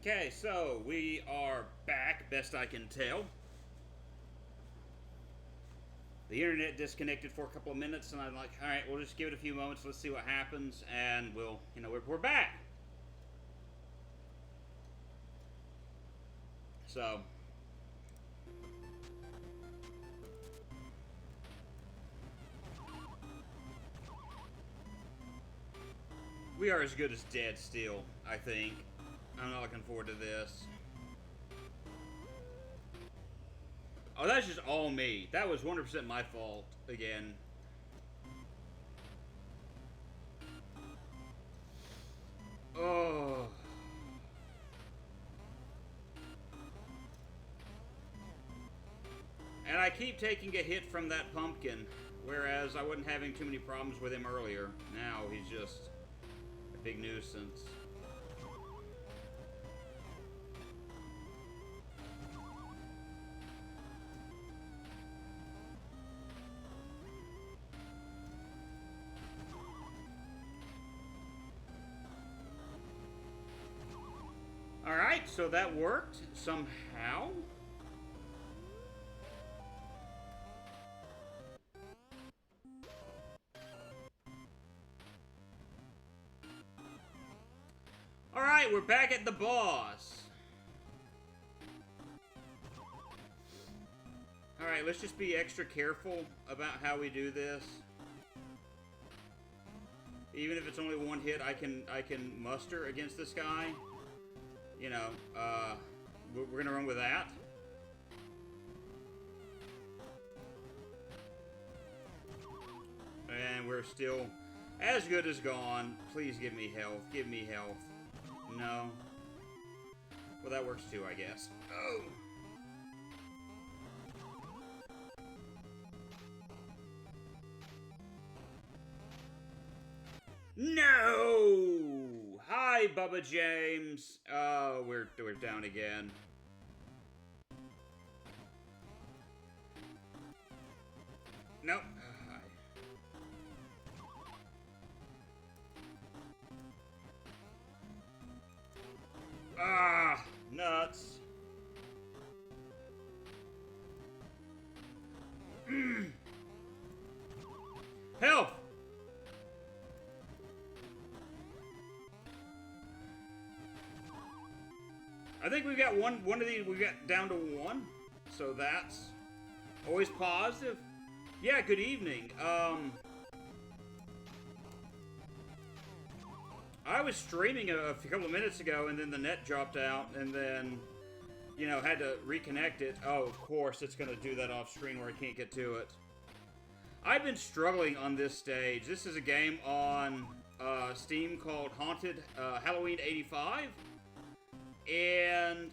Okay, so we are back, best I can tell. The internet disconnected for a couple of minutes, and I'm like, all right, we'll just give it a few moments. Let's see what happens, and we're back. So, we are as good as dead still, I think. I'm not looking forward to this. Oh, that's just all me. That was 100% my fault again. Oh. And I keep taking a hit from that pumpkin, whereas I wasn't having too many problems with him earlier. Now he's just a big nuisance. Alright, so that worked somehow. Alright, we're back at the boss. Alright, let's just be extra careful about how we do this. Even if it's only one hit I can muster against this guy. You know, we're gonna run with that. And we're still as good as gone. Please give me health. Give me health. No. Well, that works too, I guess. Oh. No! Hi, Bubba James. Oh, we're down again. Nope. Ah, nuts. Help! I think we've got one of these, we got down to one. So that's always positive. Yeah, good evening. I was streaming a couple of minutes ago, and then the net dropped out, and then, you know, had to reconnect it. Oh, of course, it's going to do that off screen where I can't get to it. I've been struggling on this stage. This is a game on Steam called Haunted Halloween 85. And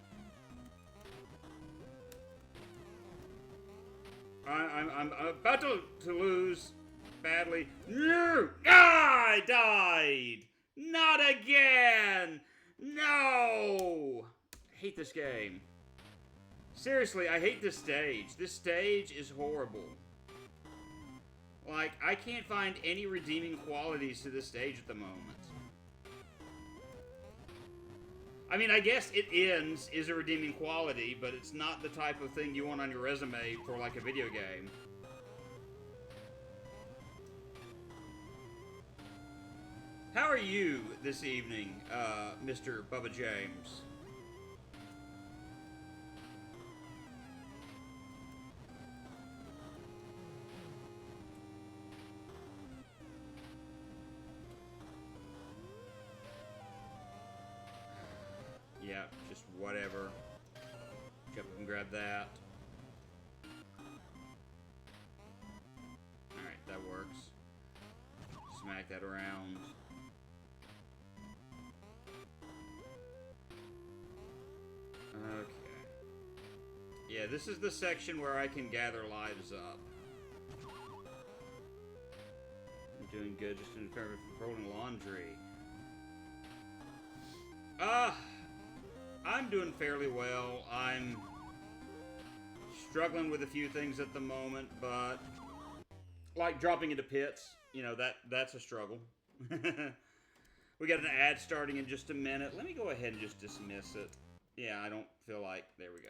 I'm about to lose badly. No! I died! Not again! No! I hate this game. Seriously, I hate this stage. This stage is horrible. Like, I can't find any redeeming qualities to this stage at the moment. I mean, I guess it ends is a redeeming quality, but it's not the type of thing you want on your resume for, like, a video game. How are you this evening, Mr. Bubba James? Yeah, just whatever. Jump up and grab that. Alright, that works. Smack that around. Okay. Yeah, this is the section where I can gather lives up. I'm doing good, just in favor of folding laundry. I'm doing fairly well. I'm struggling with a few things at the moment, but like dropping into pits, you know, that's a struggle. We got an ad starting in just a minute. Let me go ahead and just dismiss it. Yeah, I don't feel like... There we go.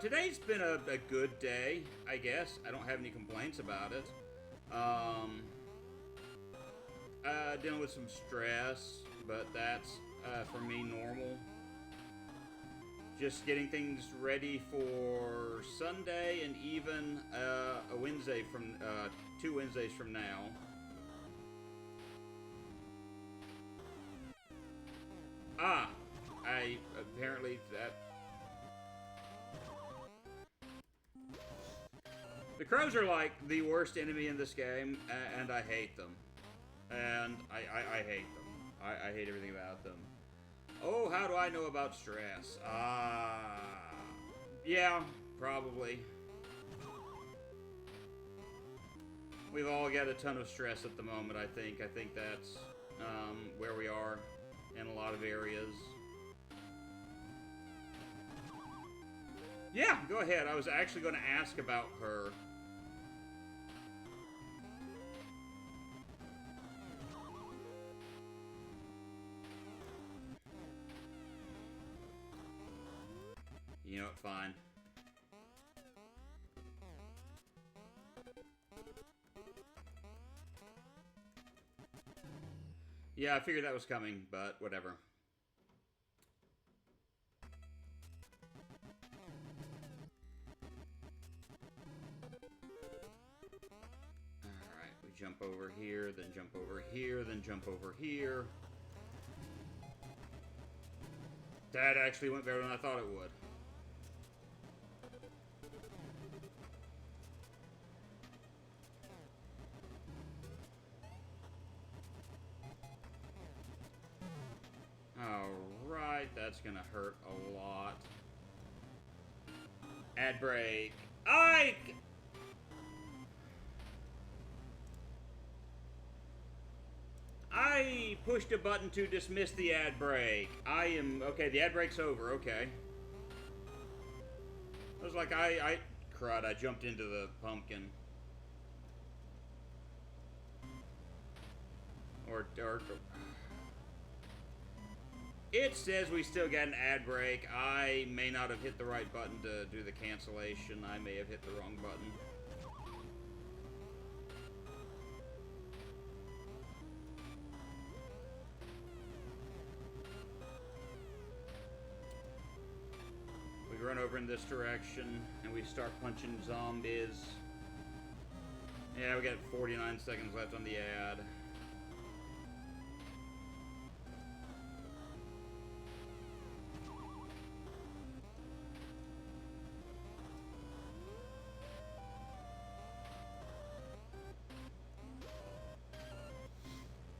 Today's been a good day, I guess. I don't have any complaints about it. Dealing with some stress, but that's, for me, normal. Just getting things ready for Sunday and even a Wednesday from 2 Wednesdays from now. I apparently that the crows are like the worst enemy in this game, and I hate them. And I hate them. I hate everything about them. Oh, how do I know about stress? Yeah, probably. We've all got a ton of stress at the moment, I think. I think that's where we are in a lot of areas. Yeah, go ahead. I was actually going to ask about her. You know what, fine. Yeah, I figured that was coming, but whatever. Alright, we jump over here, then jump over here, then jump over here. That actually went better than I thought it would. Alright, that's gonna hurt a lot. Ad break. I pushed a button to dismiss the ad break. Okay, the ad break's over, okay. I was like, crud, I jumped into the pumpkin. Or it says we still got an ad break. I may not have hit the right button to do the cancellation. I may have hit the wrong button. We run over in this direction, and we start punching zombies. Yeah, we got 49 seconds left on the ad.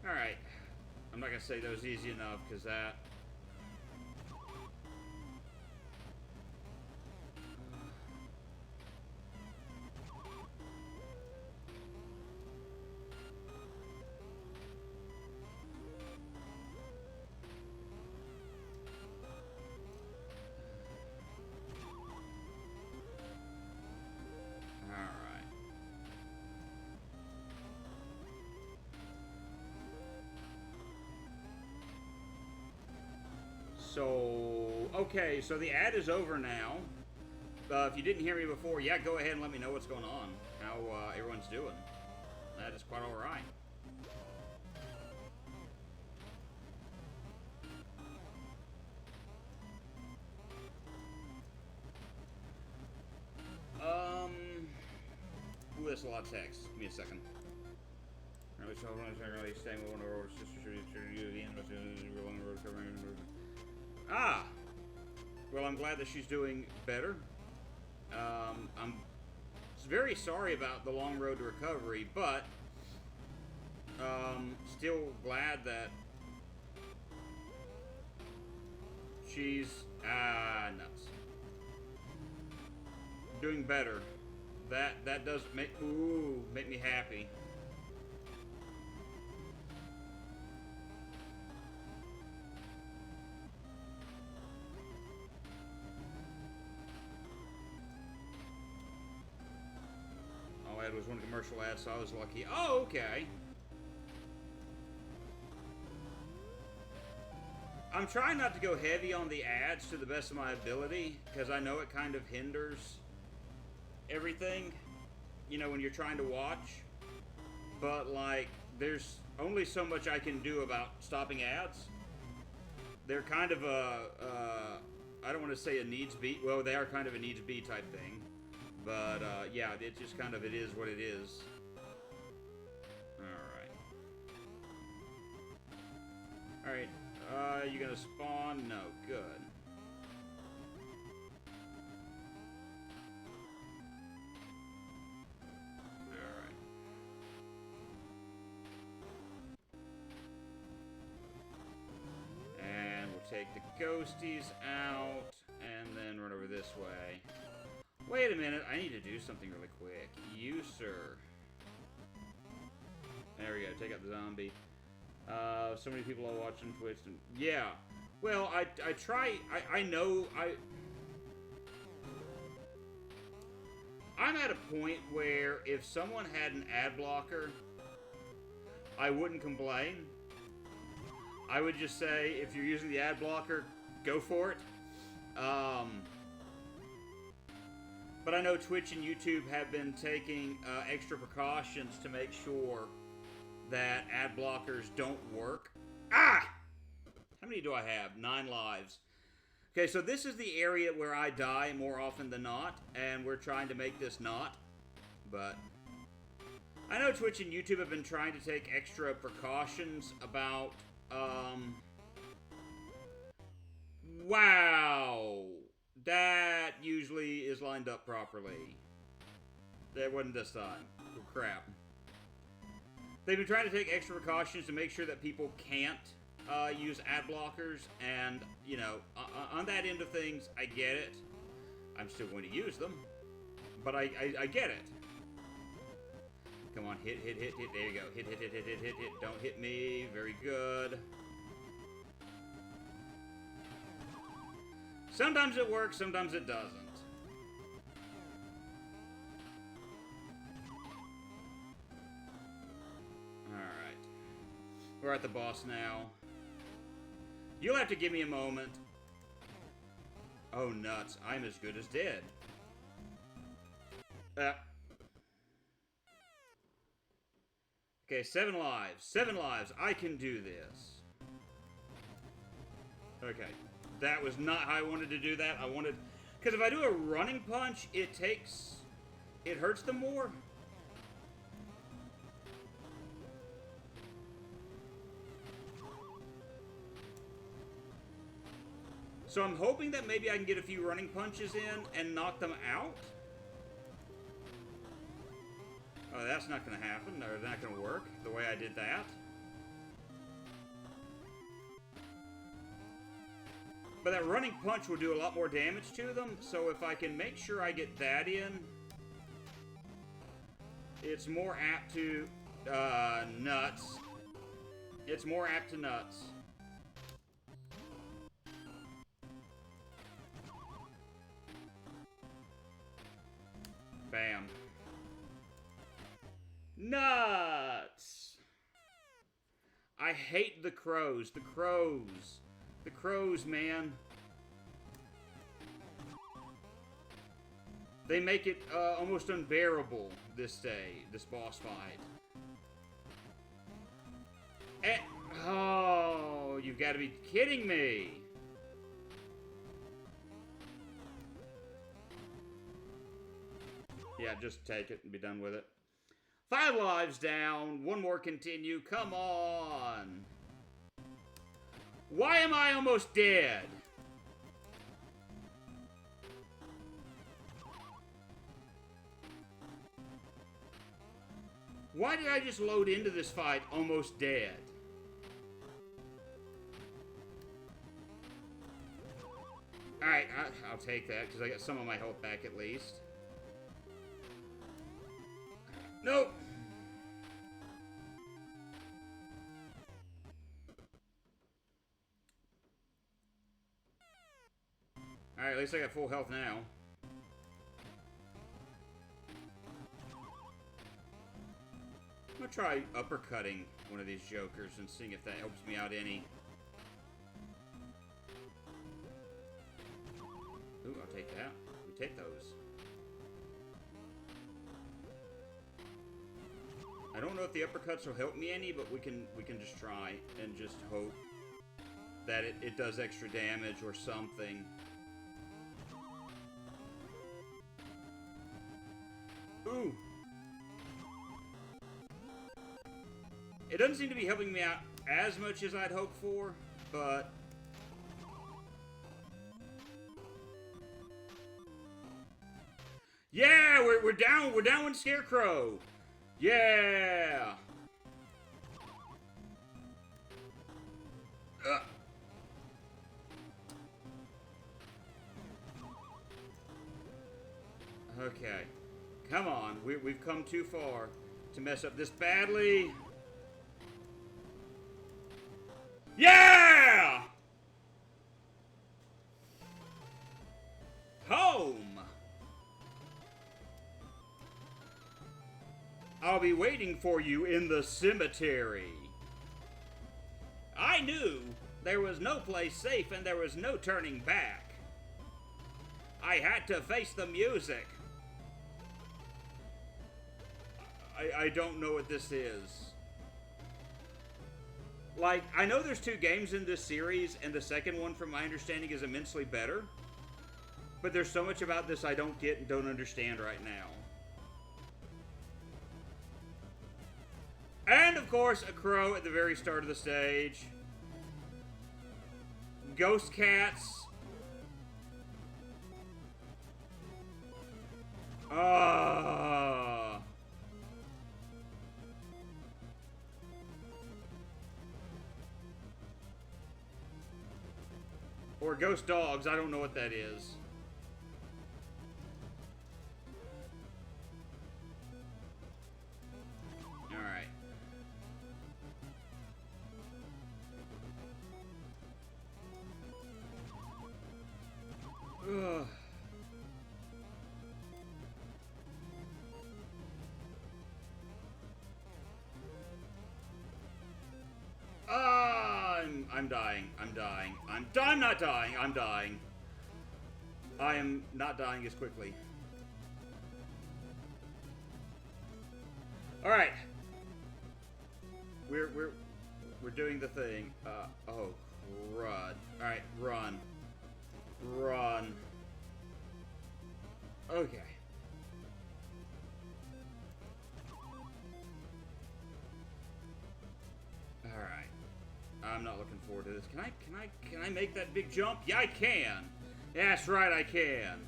Alright. I'm not going to say that was easy enough, because that... So, okay, so the ad is over now. If you didn't hear me before, yeah, go ahead and let me know what's going on, how everyone's doing. That is quite alright. Ooh, that's a lot of text. Give me a second. Well, I'm glad that she's doing better. I'm very sorry about the long road to recovery, but still glad that she's nuts. Doing better. That does make me happy. ad was one commercial ad, so I was lucky. Oh, okay. I'm trying not to go heavy on the ads to the best of my ability, because I know it kind of hinders everything, you know, when you're trying to watch. But, like, there's only so much I can do about stopping ads. They're kind of a, I don't want to say a needs be, well, they are kind of a needs be type thing. But, yeah, it just kind of, it is what it is. Alright. Alright, you gonna spawn? No, good. Alright. And we'll take the ghosties out, and then run over this way. Wait a minute, I need to do something really quick. You, sir. There we go, take out the zombie. So many people are watching Twitch, and yeah. Well, I try, I know, I'm at a point where if someone had an ad blocker, I wouldn't complain. I would just say, if you're using the ad blocker, go for it. But I know Twitch and YouTube have been taking extra precautions to make sure that ad blockers don't work. Ah! How many do I have? 9 lives. Okay, so this is the area where I die more often than not, and we're trying to make this not. But I know Twitch and YouTube have been trying to take extra precautions about, wow! That usually is lined up properly. That wasn't this time. Oh, crap. They've been trying to take extra precautions to make sure that people can't use ad blockers, and, you know, on that end of things, I get it. I'm still going to use them, but I get it. Come on, hit. There you go. Hit. Don't hit me. Very good. Sometimes it works, sometimes it doesn't. Alright. We're at the boss now. You'll have to give me a moment. Oh, nuts. I'm as good as dead. Okay, 7 lives. 7 lives. I can do this. Okay. That was not how I wanted to do that. I wanted... Because if I do a running punch, it hurts them more. So I'm hoping that maybe I can get a few running punches in and knock them out. Oh, that's not going to happen. Or not going to work the way I did that. But that running punch will do a lot more damage to them, so if I can make sure I get that in, it's more apt to, nuts. It's more apt to nuts. Bam. Nuts! I hate the crows. The crows. The crows, man. They make it almost unbearable this boss fight. And, oh, you've got to be kidding me. Yeah, just take it and be done with it. 5 lives down. 1 more continue. Come on. Why am I almost dead? Why did I just load into this fight almost dead? Alright, I'll take that, because I got some of my health back at least. Nope! Alright, at least I got full health now. I'll try uppercutting one of these jokers and seeing if that helps me out any. Ooh, I'll take that. We take those. I don't know if the uppercuts will help me any, but we can just try and just hope that it does extra damage or something. Ooh. It doesn't seem to be helping me out as much as I'd hoped for, but yeah, we're down with Scarecrow. Yeah. Okay. Come on. We've come too far to mess up this badly. Yeah! Home! I'll be waiting for you in the cemetery. I knew there was no place safe and there was no turning back. I had to face the music. I don't know what this is. Like, I know there's 2 games in this series, and the second one, from my understanding, is immensely better. But there's so much about this I don't get and don't understand right now. And, of course, a crow at the very start of the stage. Ghost cats. Or ghost dogs, I don't know what that is. Alright. Ugh. I'm dying. I'm dying. I'm not dying. I'm dying. I am not dying as quickly. All right. We're doing the thing. Oh, crud. All right, run. Run. Okay. All right. I'm not looking forward to this. Can I make that big jump? Yeah, I can. That's right, I can.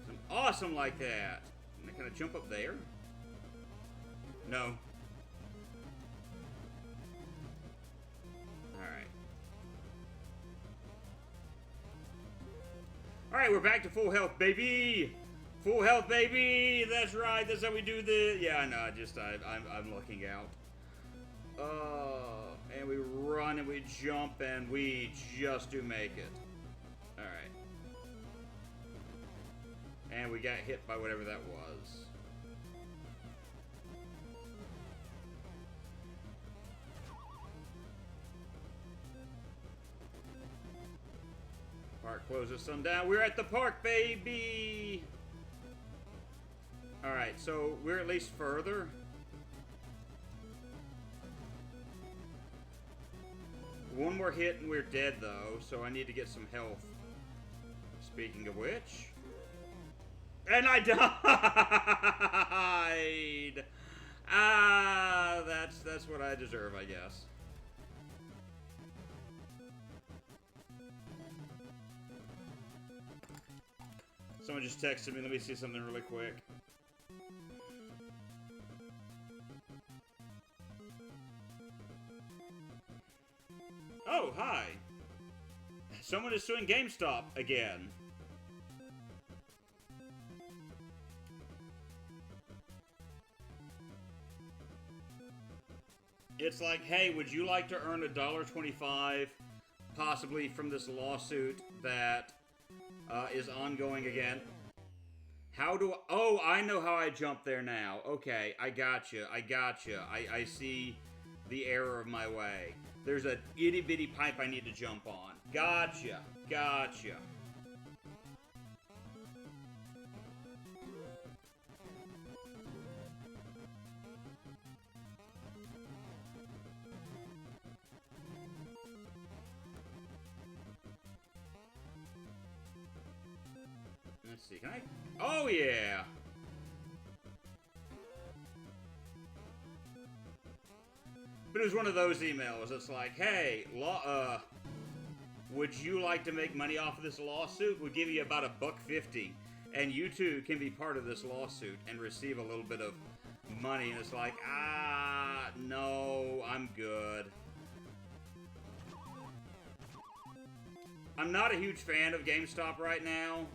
I'm awesome like that. Can I jump up there? No. Alright. Alright, we're back to full health, baby! Full health, baby! That's right, that's how we do this. Yeah, no, I'm looking out. And we run and we jump and we just do make it. Alright. And we got hit by whatever that was. Park closes sundown. We're at the park, baby! Alright, so we're at least further. One more hit and we're dead, though, so I need to get some health. Speaking of which... And I died! Ah, that's what I deserve, I guess. Someone just texted me. Let me see something really quick. Oh, hi. Someone is suing GameStop again. It's like, hey, would you like to earn $1.25 possibly from this lawsuit that is ongoing again? How do I... Oh, I know how I jump there now. Okay, I gotcha. I see the error of my way. There's a itty-bitty pipe I need to jump on. Gotcha. Let's see, can I... Oh, yeah! But it was one of those emails. It's like, hey, would you like to make money off of this lawsuit? We'll give you about $1.50, and you too can be part of this lawsuit and receive a little bit of money. And it's like, no, I'm good. I'm not a huge fan of GameStop right now,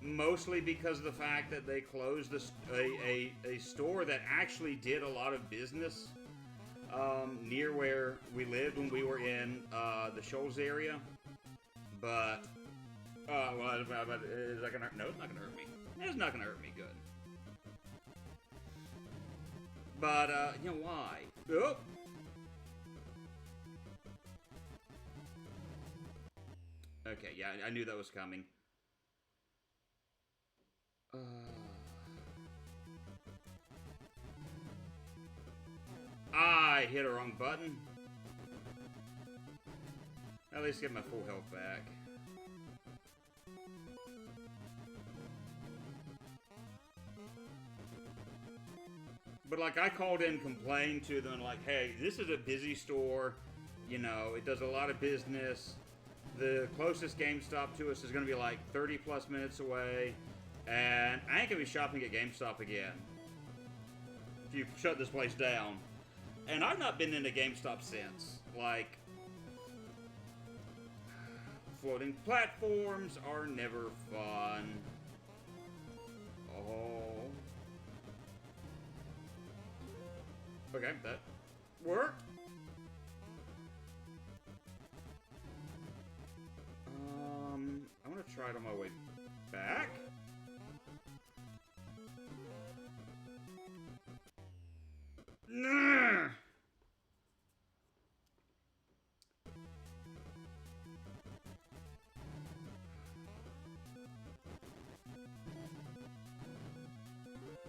mostly because of the fact that they closed a store that actually did a lot of business near where we lived when we were in the Shoals area. But, well, is that gonna hurt? No, it's not gonna hurt me. It's not gonna hurt me good. But, you know why? Oh! Okay, yeah, I knew that was coming. I hit a wrong button. At least get my full health back. But like, I called in and complained to them like, hey, this is a busy store. You know, it does a lot of business. The closest GameStop to us is going to be like 30 plus minutes away. And I ain't going to be shopping at GameStop again if you shut this place down. And I've not been into GameStop since. Like, floating platforms are never fun. Oh. Okay, that worked. I'm gonna try it on my way back. Nah.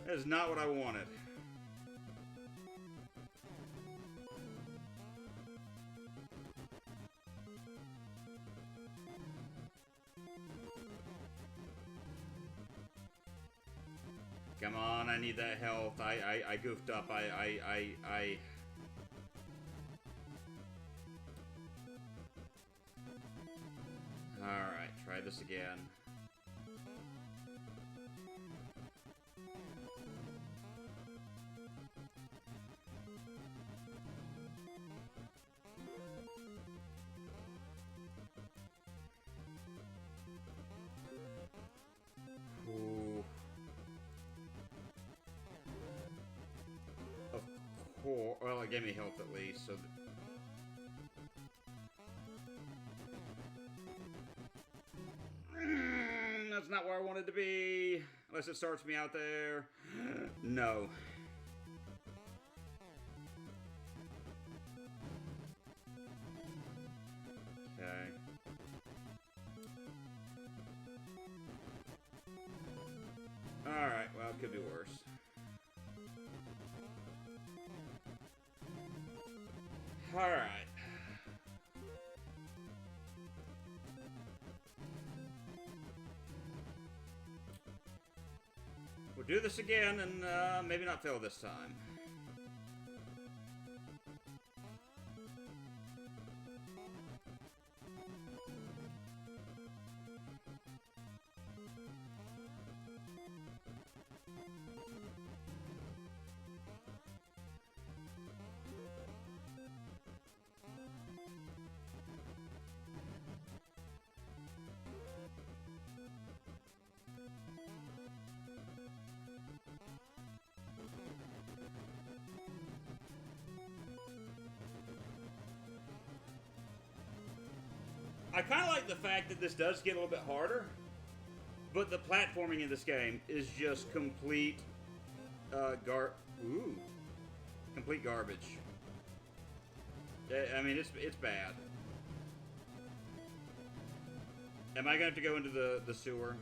That is not what I wanted. Come on, I need that health. I goofed up. I... Alright, try this again. Well, it gave me health at least, so... That's not where I wanted to be. Unless it starts me out there. No. Okay. Alright, well, it could be worse. Alright. We'll do this again and maybe not fail this time. I kind of like the fact that this does get a little bit harder. But the platforming in this game is just complete, complete garbage. I mean, it's bad. Am I gonna have to go into the sewer?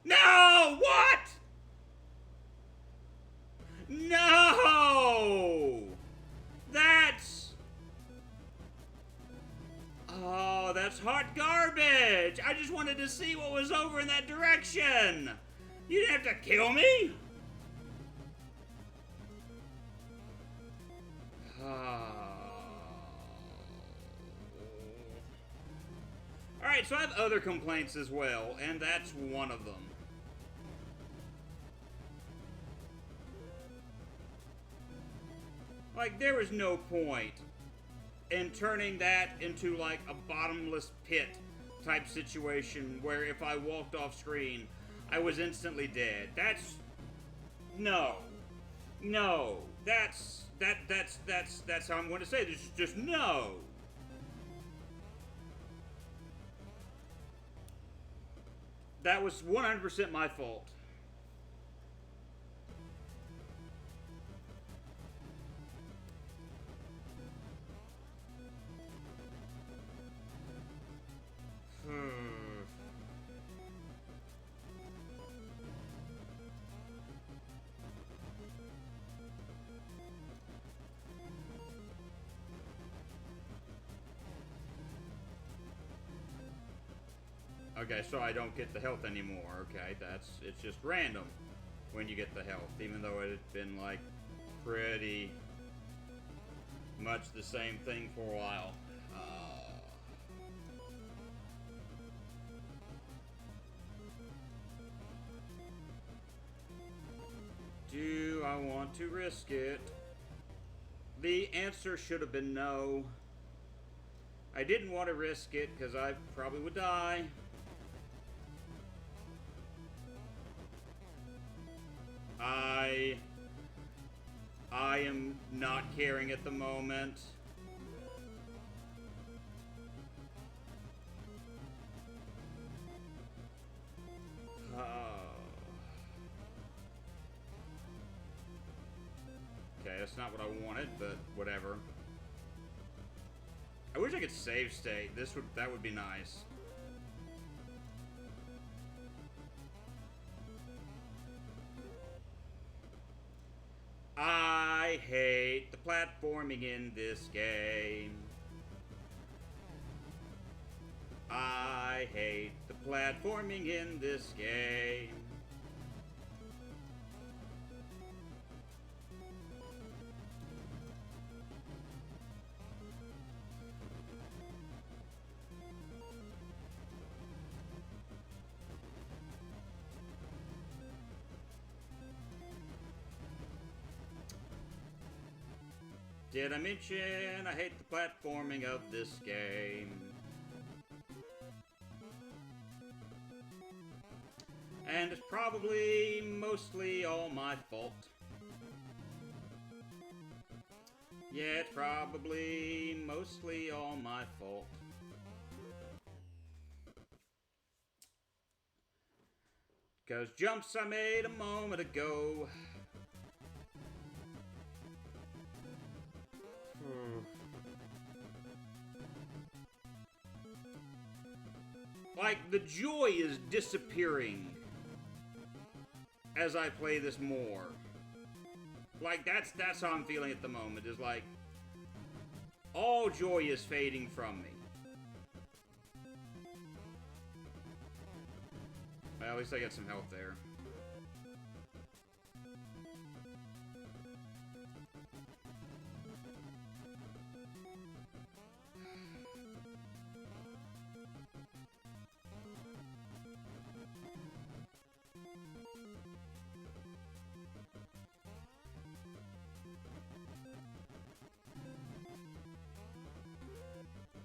No! What? No! That's... Oh, that's hot garbage! I just wanted to see what was over in that direction! You didn't have to kill me! Alright, so I have other complaints as well, and that's one of them. Like, there was no point in turning that into, like, a bottomless pit type situation where if I walked off screen, I was instantly dead. That's... No. No. That's how I'm going to say this. Just no. That was 100% my fault. Okay, so I don't get the health anymore. Okay, it's just random when you get the health, even though it had been like pretty much the same thing for a while. Do I want to risk it? The answer should have been no. I didn't want to risk it because I probably would die. I am not caring at the moment. Okay, that's not what I wanted, but whatever. I wish I could save state. That would be nice. I hate the platforming in this game. I hate the platforming in this game. Did I mention I hate the platforming of this game? And it's probably mostly all my fault. Yeah, it's probably mostly all my fault. Cause jumps I made a moment ago. Like, the joy is disappearing as I play this more. Like, that's how I'm feeling at the moment, is like, all joy is fading from me. Well, at least I get some health there.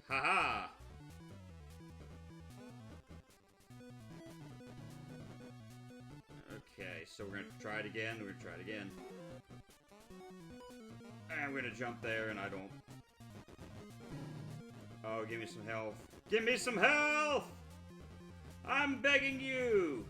Haha! Okay, so we're gonna try it again, we're gonna try it again. And we're gonna jump there, and I don't... Oh, give me some health. Give me some health! I'm begging you!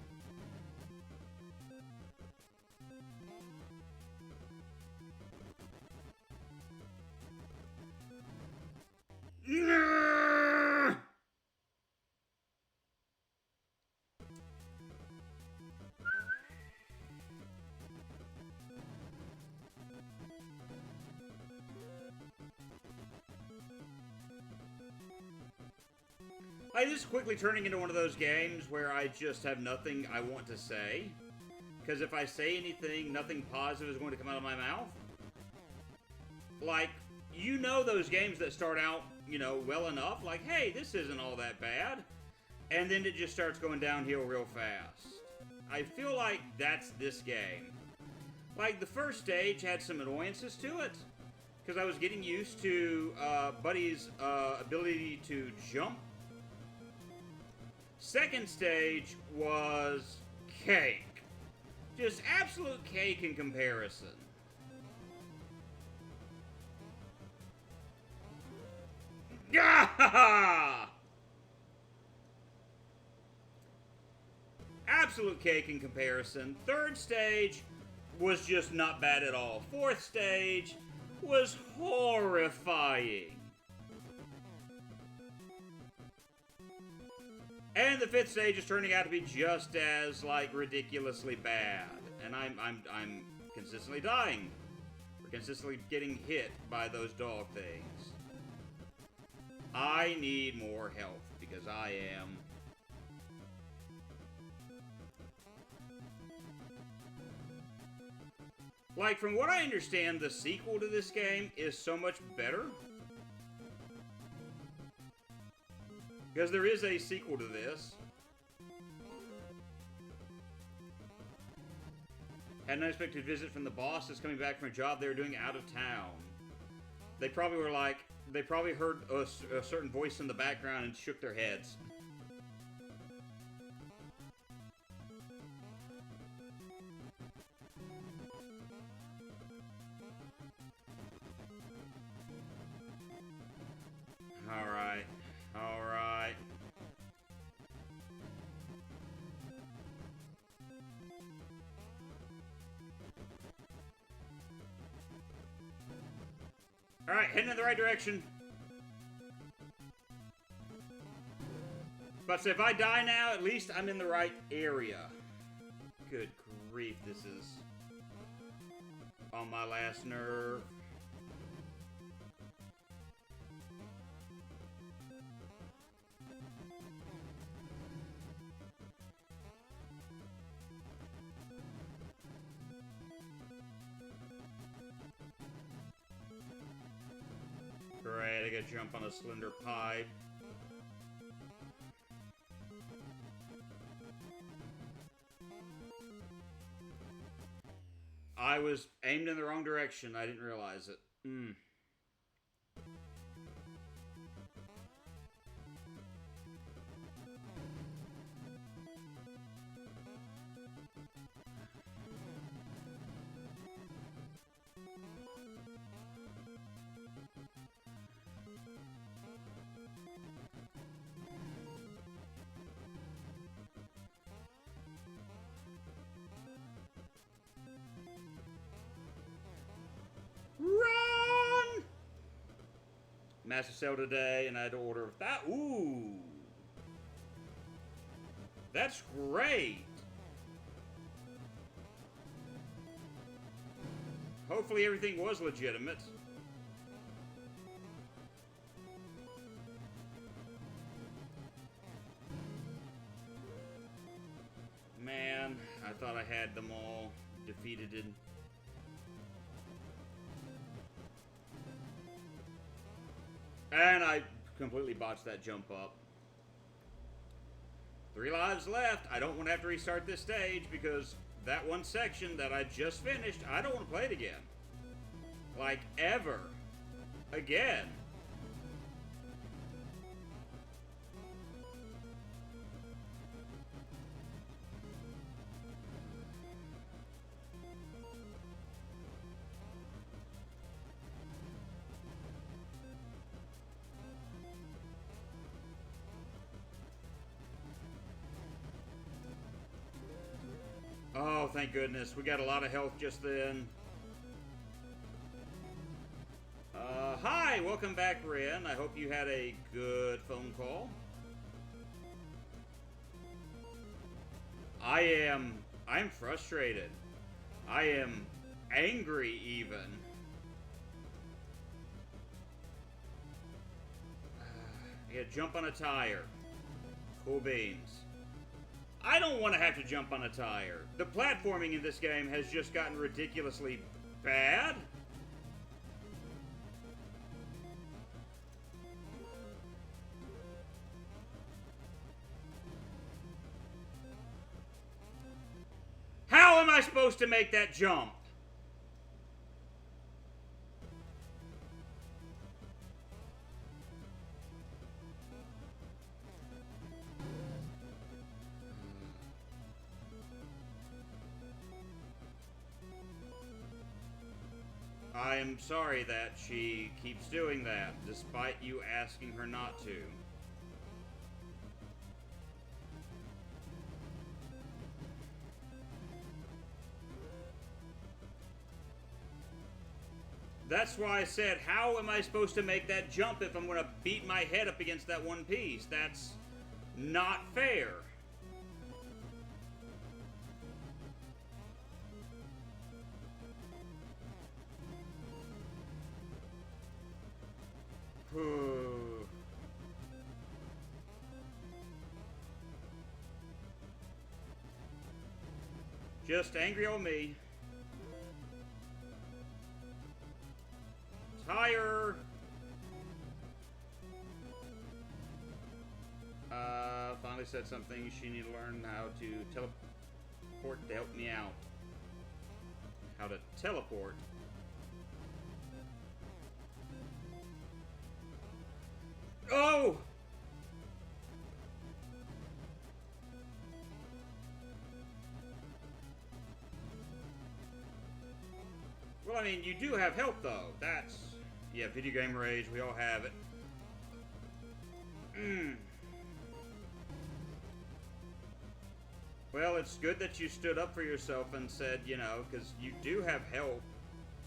Like, this is quickly turning into one of those games where I just have nothing I want to say. Because if I say anything, nothing positive is going to come out of my mouth. Like, you know those games that start out, you know, well enough. Like, hey, this isn't all that bad. And then it just starts going downhill real fast. I feel like that's this game. Like, the first stage had some annoyances to it. Because I was getting used to Buddy's ability to jump. Second stage was cake. Just absolute cake in comparison. Gah! Absolute cake in comparison. Third stage was just not bad at all. Fourth stage was horrifying. And the fifth stage is turning out to be just as, like, ridiculously bad. And I'm consistently dying. Or consistently getting hit by those dog things. I need more health, because I am... Like, from what I understand, the sequel to this game is so much better. Because there is a sequel to this. Had an unexpected visit from the boss that's coming back from a job they were doing out of town. They probably were like, they probably heard a certain voice in the background and shook their heads. Alright. Alright. Alright, heading in the right direction. But if I die now, at least I'm in the right area. Good grief, this is on my last nerve. Great, I gotta jump on a slender pipe. I was aimed in the wrong direction. I didn't realize it. Run! Massive sale today, and I had to order that. Ooh, that's great. Hopefully everything was legitimate. Man, I thought I had them all defeated. And I completely botched that jump up. 3 lives left. I don't want to have to restart this stage because that one section that I just finished, I don't want to play it again. Like, ever. Again. Oh, thank goodness. We got a lot of health just then. Hi, welcome back, Ren. I hope you had a good phone call. I'm frustrated. I am angry, even. Yeah, jump on a tire. Cool beans. I don't want to have to jump on a tire. The platforming in this game has just gotten ridiculously bad. How am I supposed to make that jump? I am sorry that she keeps doing that, despite you asking her not to. That's why I said, how am I supposed to make that jump if I'm going to beat my head up against that one piece? That's not fair. Just angry old me. Tire. Finally said something. She need to learn how to teleport to help me out. How to teleport. Oh! Well, I mean, you do have help, though. That's... Yeah, video game rage. We all have it. Well, it's good that you stood up for yourself and said, you know, because you do have help,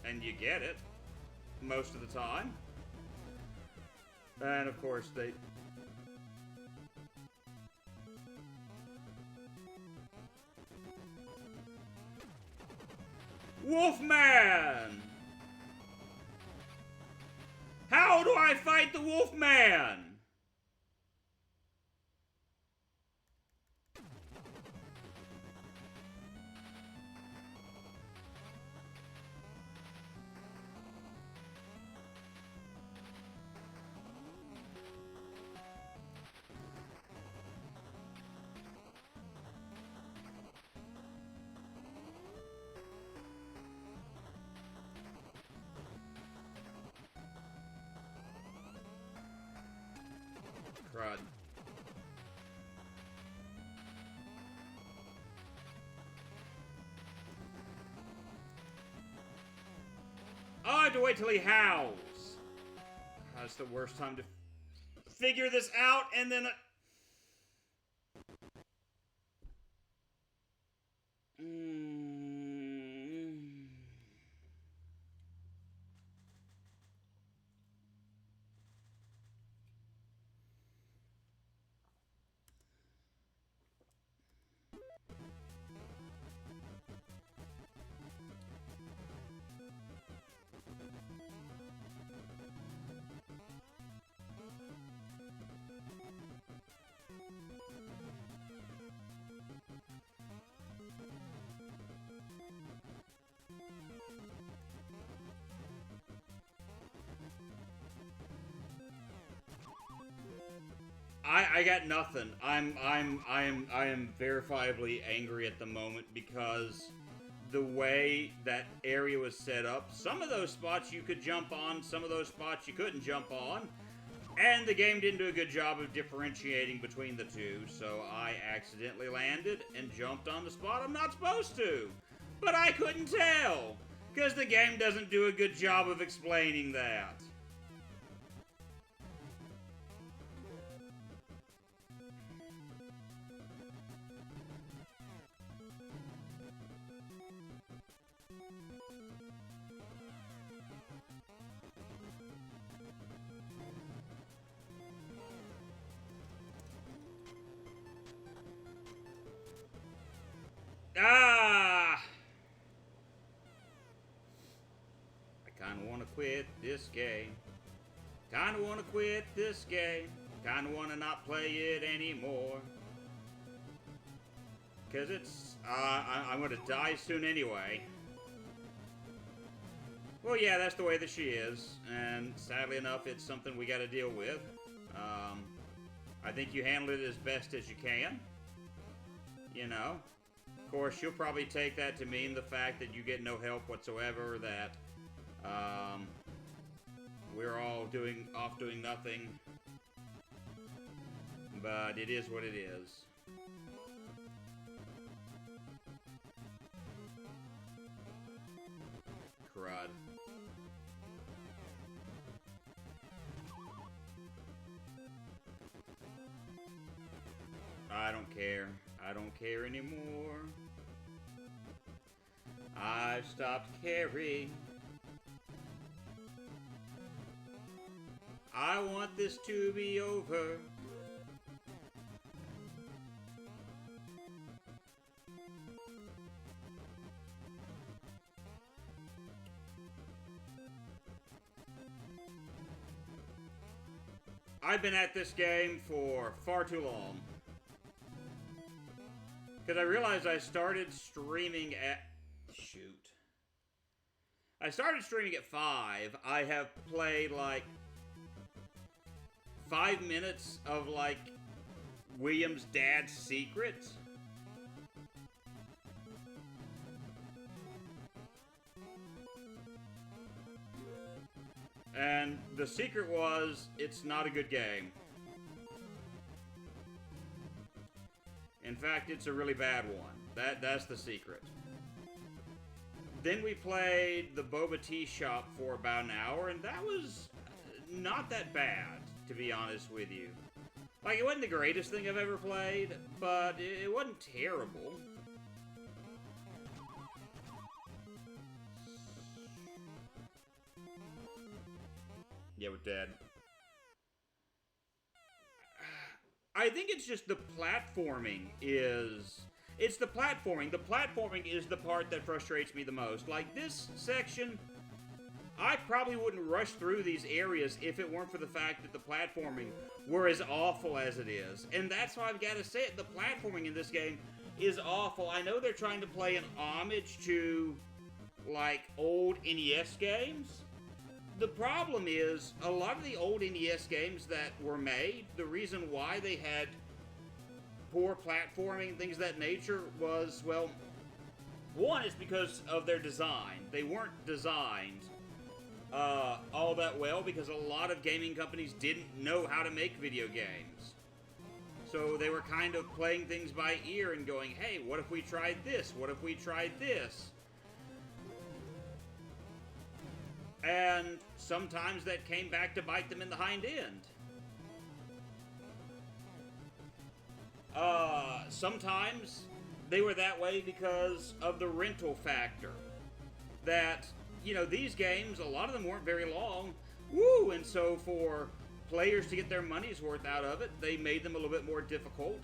and you get it most of the time. And, of course, they... Wolfman! How do I fight the Wolfman? Crud. Oh, I have to wait till he howls. That's the worst time to figure this out, and then... I got nothing. I am verifiably angry at the moment because the way that area was set up, some of those spots you could jump on, some of those spots you couldn't jump on, and the game didn't do a good job of differentiating between the two, so I accidentally landed and jumped on the spot I'm not supposed to. But I couldn't tell, because the game doesn't do a good job of explaining that. Ah! I kinda wanna quit this game. Kinda wanna quit this game. Kinda wanna not play it anymore. Cause it's, I'm gonna die soon anyway. Well, yeah, that's the way that she is, and sadly enough, it's something we gotta deal with. I think you handle it as best as you can. You know? Of course, she'll probably take that to mean the fact that you get no help whatsoever, that, we're all off doing nothing. But it is what it is. Crud. I don't care. I don't care anymore. I've stopped caring. I want this to be over. I've been at this game for far too long. Because I realized I started streaming at... Shoot. I started streaming at 5. I have played, like, 5 minutes of, like, William's dad's secret. And the secret was, it's not a good game. In fact, it's a really bad one. That's the secret. Then we played the boba tea shop for about an hour, and that was not that bad, to be honest with you. Like, it wasn't the greatest thing I've ever played, but it wasn't terrible. Yeah, we're dead. I think it's just the platforming is... It's the platforming. The platforming is the part that frustrates me the most. Like, this section, I probably wouldn't rush through these areas if it weren't for the fact that the platforming were as awful as it is. And that's why I've got to say it. The platforming in this game is awful. I know they're trying to play an homage to, like, old NES games. The problem is, a lot of the old NES games that were made, the reason why they had poor platforming, things of that nature, was, well, one is because of their design. They weren't designed all that well because a lot of gaming companies didn't know how to make video games. So they were kind of playing things by ear and going, hey, what if we tried this? What if we tried this? And sometimes that came back to bite them in the hind end. Sometimes they were that way because of the rental factor. That, you know, these games, a lot of them weren't very long. Woo! And so for players to get their money's worth out of it, they made them a little bit more difficult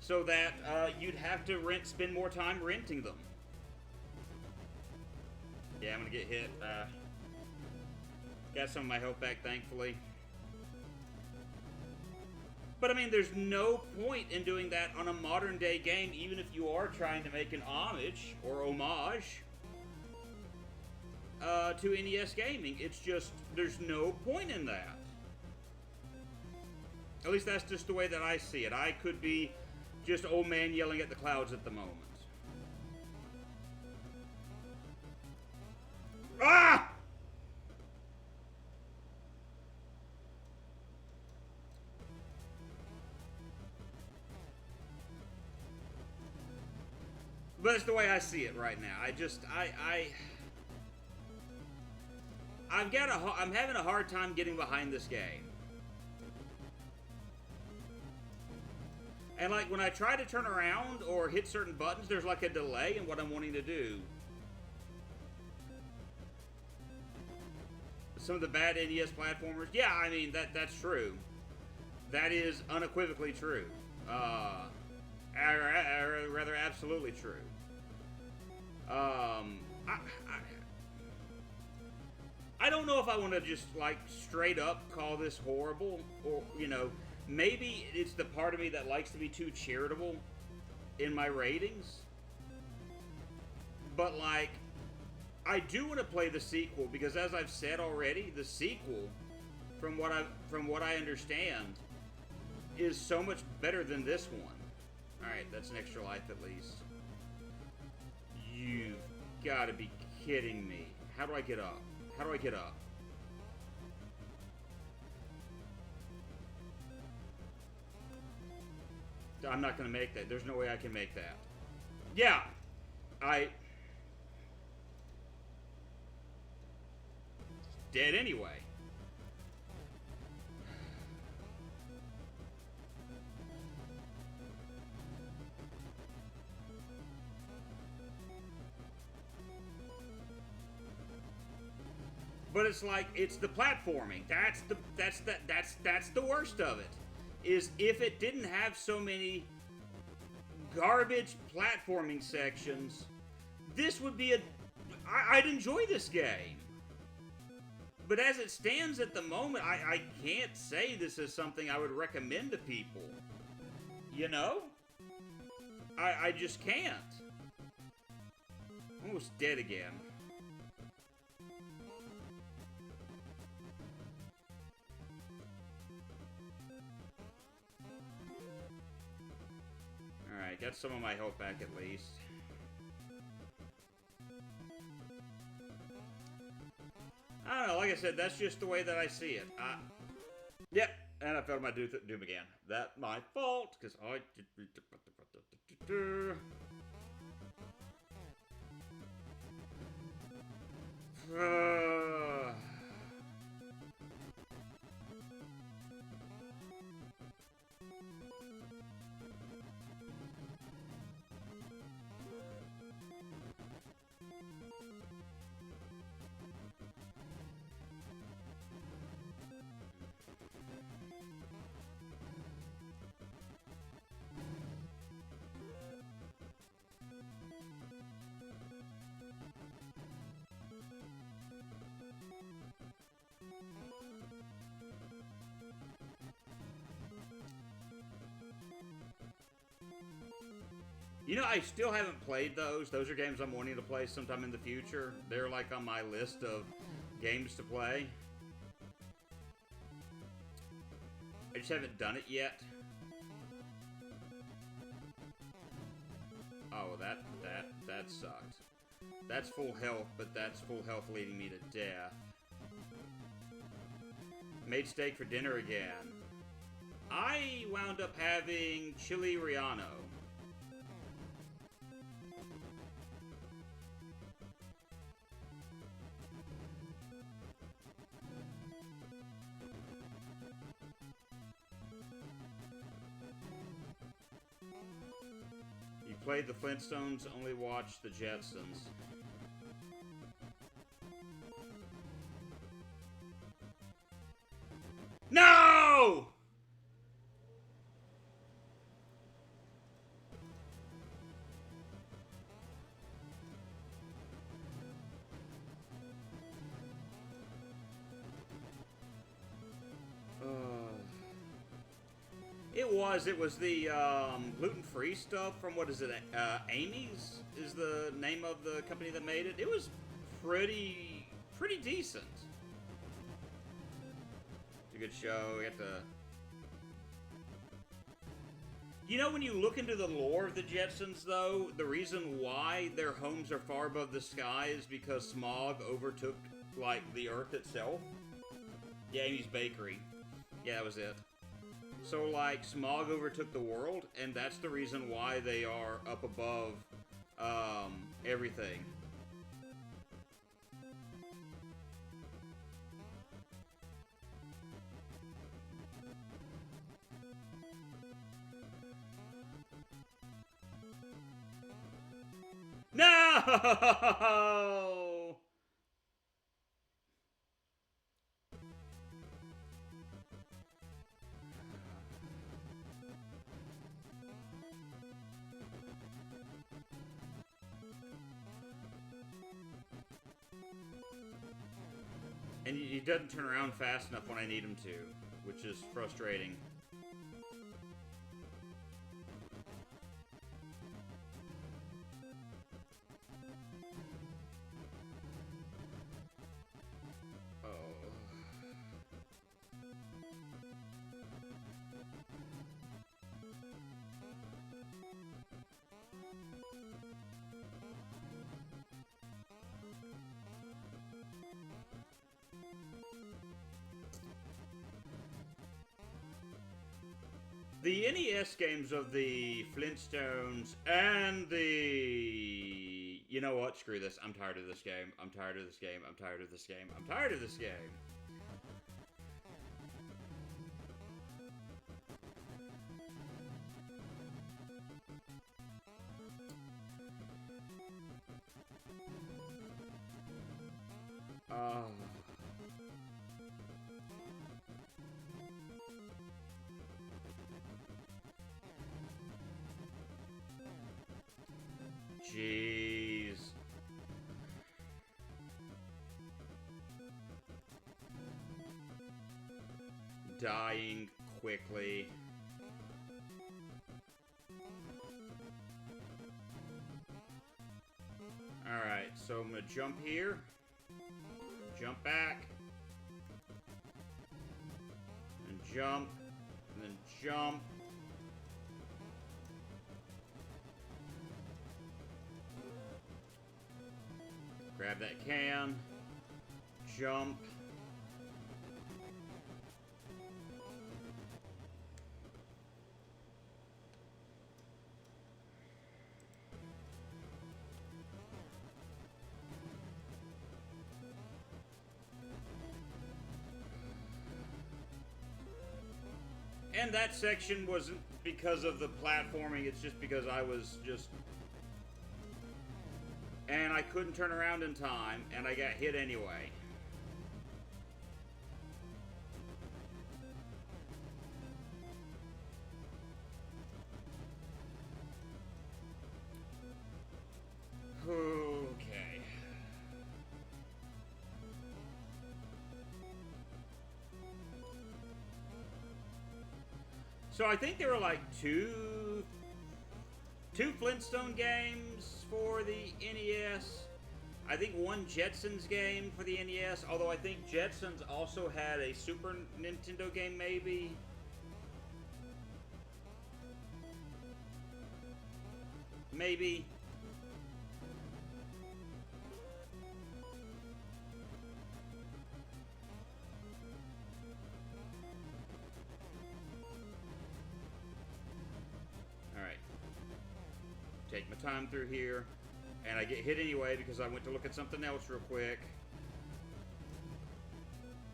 so that you'd have to spend more time renting them. Yeah, I'm gonna get hit. Got some of my health back, thankfully. But, I mean, there's no point in doing that on a modern-day game, even if you are trying to make an homage, or homage, to NES gaming. It's just, there's no point in that. At least that's just the way that I see it. I could be just old man yelling at the clouds at the moment. Ah! But that's the way I see it right now. I'm having a hard time getting behind this game. And like when I try to turn around or hit certain buttons, there's like a delay in what I'm wanting to do. Some of the bad NES platformers, yeah, I mean that's true. That is unequivocally true. Rather absolutely true. I, I don't know if I want to just like straight up call this horrible, or you know, maybe it's the part of me that likes to be too charitable in my ratings. But like, I do want to play the sequel because, as I've said already, the sequel, from what I understand, is so much better than this one. All right, that's an extra life at least. You've got to be kidding me! How do I get up? How do I get up? I'm not gonna make that. There's no way I can make that. Yeah, dead anyway. But it's like, it's the platforming. That's the worst of it. Is if it didn't have so many garbage platforming sections, this would be I'd enjoy this game. But as it stands at the moment, I can't say this is something I would recommend to people. You know? I just can't. Almost dead again. Alright, got some of my health back at least. I don't know, like I said, that's just the way that I see it. Yep, and I fell to my doom again. That's my fault, because I... You know, I still haven't played those. Those are games I'm wanting to play sometime in the future. They're like on my list of games to play. I just haven't done it yet. Oh, that sucked. That's full health, but that's full health leading me to death. Made steak for dinner again. I wound up having chili relleno. You played the Flintstones, only watched the Jetsons. No! It was the gluten-free stuff from, what is it, Amy's is the name of the company that made it. It was pretty decent. It's a good show. You have to... You know, when you look into the lore of the Jetsons, though, the reason why their homes are far above the sky is because smog overtook, like, the Earth itself. Yeah, Amy's Bakery. Yeah, that was it. So, like, smog overtook the world, and that's the reason why they are up above, everything. No! And he doesn't turn around fast enough when I need him to, which is frustrating. The NES games of the Flintstones and the... You know what? Screw this. I'm tired of this game. I'm tired of this game. I'm tired of this game. I'm tired of this game. Jeez. Dying quickly. Alright, so I'm gonna jump here. Jump back. And jump. And then jump. Grab that can. Jump. And that section wasn't because of the platforming, it's just because I was just... And I couldn't turn around in time, and I got hit anyway. Okay. So I think there were like two Flintstone games for the NES. I think one Jetsons game for the NES, although I think Jetsons also had a Super Nintendo game, maybe. Maybe. Take my time through here, and I get hit anyway because I went to look at something else real quick.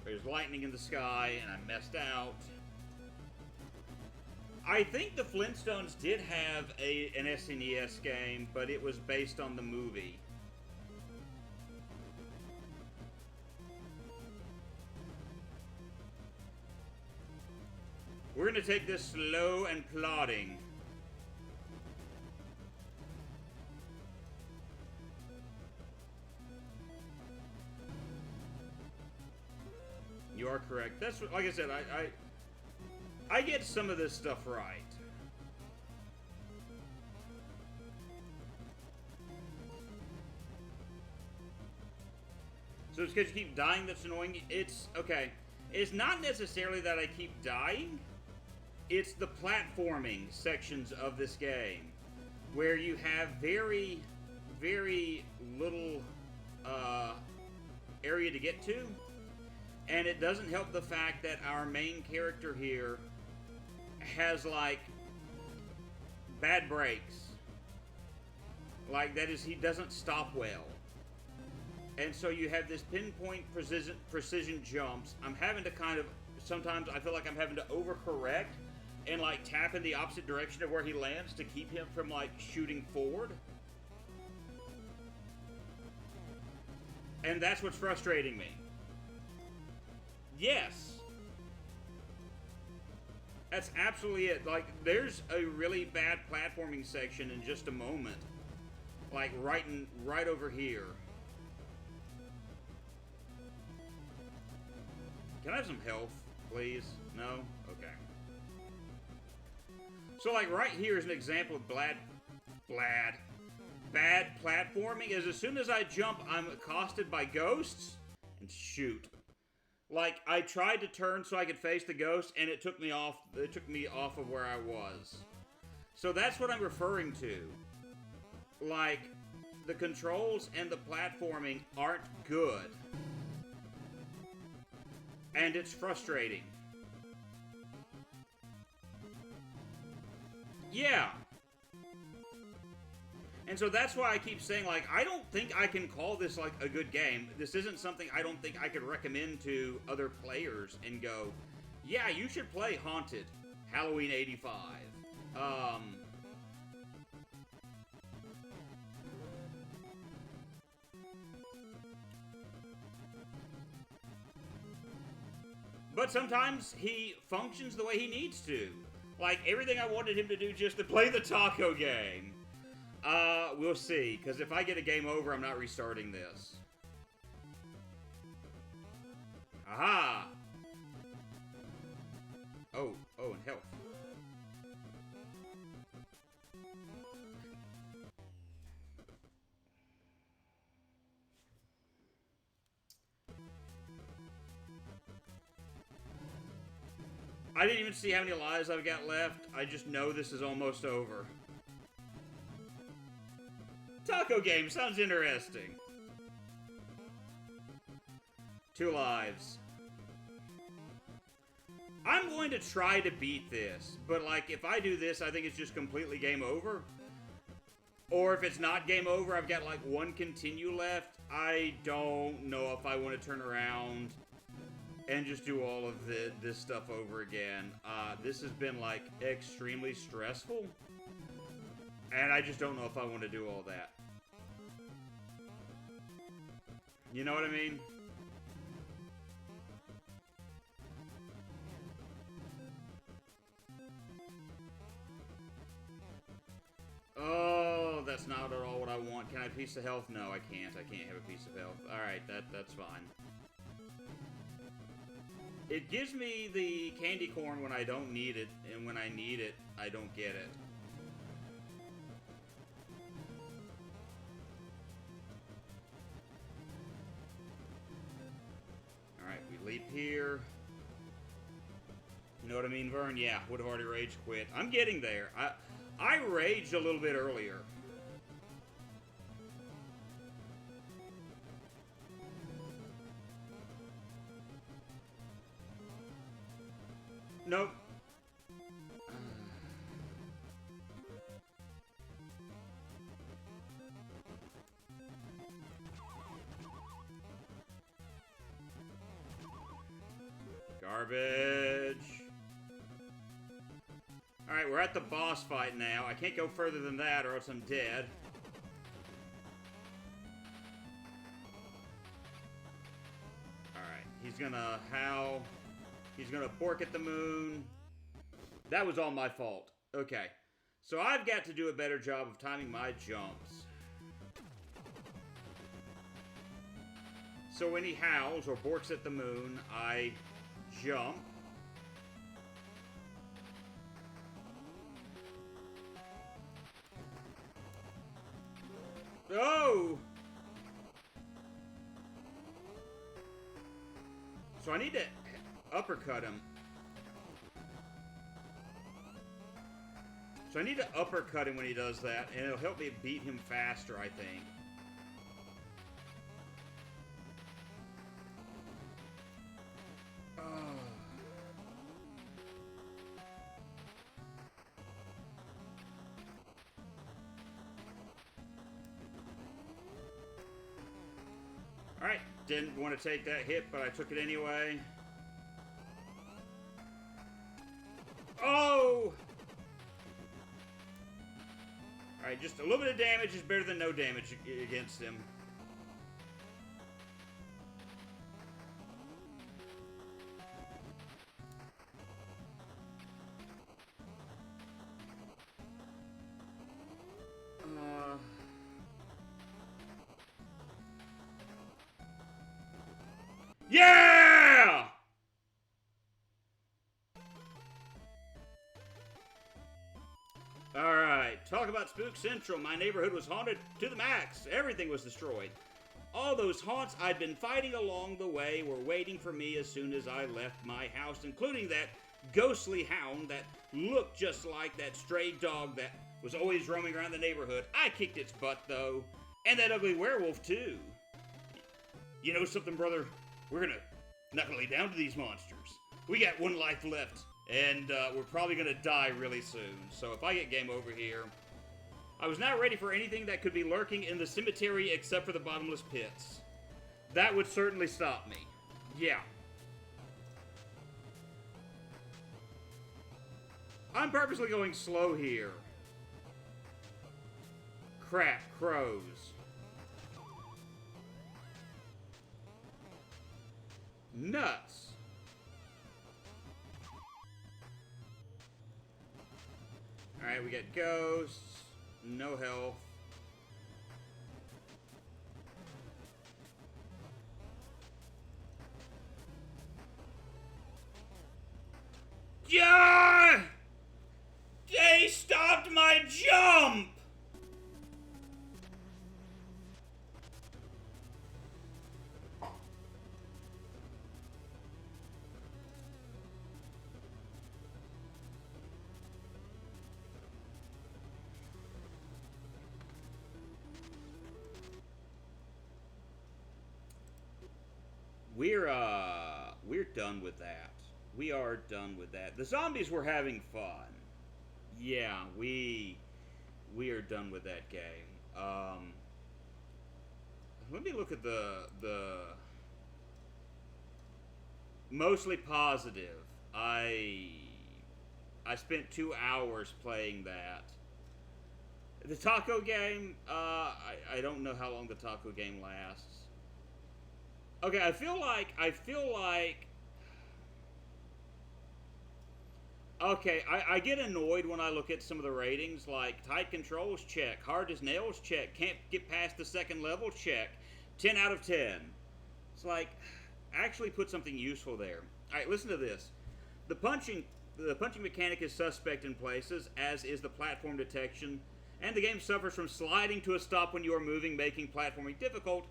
There's lightning in the sky, and I messed out. I think the Flintstones did have an SNES game, but it was based on the movie. We're gonna take this slow and plodding. You are correct. That's what, like I said, I get some of this stuff right. So it's because you keep dying that's annoying. It's, okay. It's not necessarily that I keep dying. It's the platforming sections of this game where you have very, very little area to get to. And it doesn't help the fact that our main character here has, like, bad brakes. Like, that is, he doesn't stop well. And so you have this pinpoint precision jumps. I'm having to kind of, sometimes I feel like I'm having to overcorrect and, like, tap in the opposite direction of where he lands to keep him from, like, shooting forward. And that's what's frustrating me. Yes. That's absolutely it. Like, there's a really bad platforming section in just a moment. Like, right over here. Can I have some health, please? No? Okay. So, like, right here is an example of bad platforming. Is as soon as I jump, I'm accosted by ghosts and shoot. Like, I tried to turn so I could face the ghost, and it took me off. It took me off of where I was. So that's what I'm referring to. Like, the controls and the platforming aren't good. And it's frustrating. Yeah. And so that's why I keep saying, like, I don't think I can call this, like, a good game. This isn't something I don't think I could recommend to other players and go, yeah, you should play Haunted, Halloween 85. But sometimes he functions the way he needs to. Like, everything I wanted him to do just to play the taco game. We'll see. Because if I get a game over, I'm not restarting this. Aha! Oh, and health. I didn't even see how many lives I've got left. I just know this is almost over. Taco game sounds interesting. 2 lives. I'm going to try to beat this, but like if I do this, I think it's just completely game over. Or if it's not game over, I've got like 1 continue left. I don't know if I want to turn around and just do all of this stuff over again. This has been like extremely stressful, and I just don't know if I want to do all that. You know what I mean? Oh, that's not at all what I want. Can I have a piece of health? No, I can't. I can't have a piece of health. Alright, that's fine. It gives me the candy corn when I don't need it, and when I need it, I don't get it. Alright, we leap here. You know what I mean, Vern? Yeah, would have already rage quit. I'm getting there. I raged a little bit earlier. Nope. Garbage. Alright, we're at the boss fight now. I can't go further than that or else I'm dead. Alright, he's gonna howl. He's gonna bork at the moon. That was all my fault. Okay. So I've got to do a better job of timing my jumps. So when he howls or borks at the moon, I jump. Oh! So I need to uppercut him. So I need to uppercut him when he does that, and it'll help me beat him faster, I think. Alright, didn't want to take that hit, but I took it anyway. Oh! Alright, just a little bit of damage is better than no damage against him. Yeah! about Spook Central. My neighborhood was haunted to the max. Everything was destroyed. All those haunts I'd been fighting along the way were waiting for me as soon as I left my house, including that ghostly hound that looked just like that stray dog that was always roaming around the neighborhood. I kicked its butt, though. And that ugly werewolf, too. You know something, brother? We're gonna knuckle it down to these monsters. We got one life left, and we're probably gonna die really soon. So if I get game over here, I was not ready for anything that could be lurking in the cemetery except for the bottomless pits. That would certainly stop me. Yeah. I'm purposely going slow here. Crap, crows. Nuts. Alright, we got ghosts. No health. Yeah! They stopped my jump! We're done with that. We are done with that. The zombies were having fun. Yeah, we are done with that game. Let me look at the mostly positive. I spent 2 hours playing that. The taco game, I don't know how long the taco game lasts. Okay, I feel like okay, I get annoyed when I look at some of the ratings, like tight controls, check, hard as nails, check, can't get past the second level, check, 10 out of 10. It's like, actually put something useful there. Alright, listen to this. The punching mechanic is suspect in places, as is the platform detection, and the game suffers from sliding to a stop when you are moving, making platforming difficult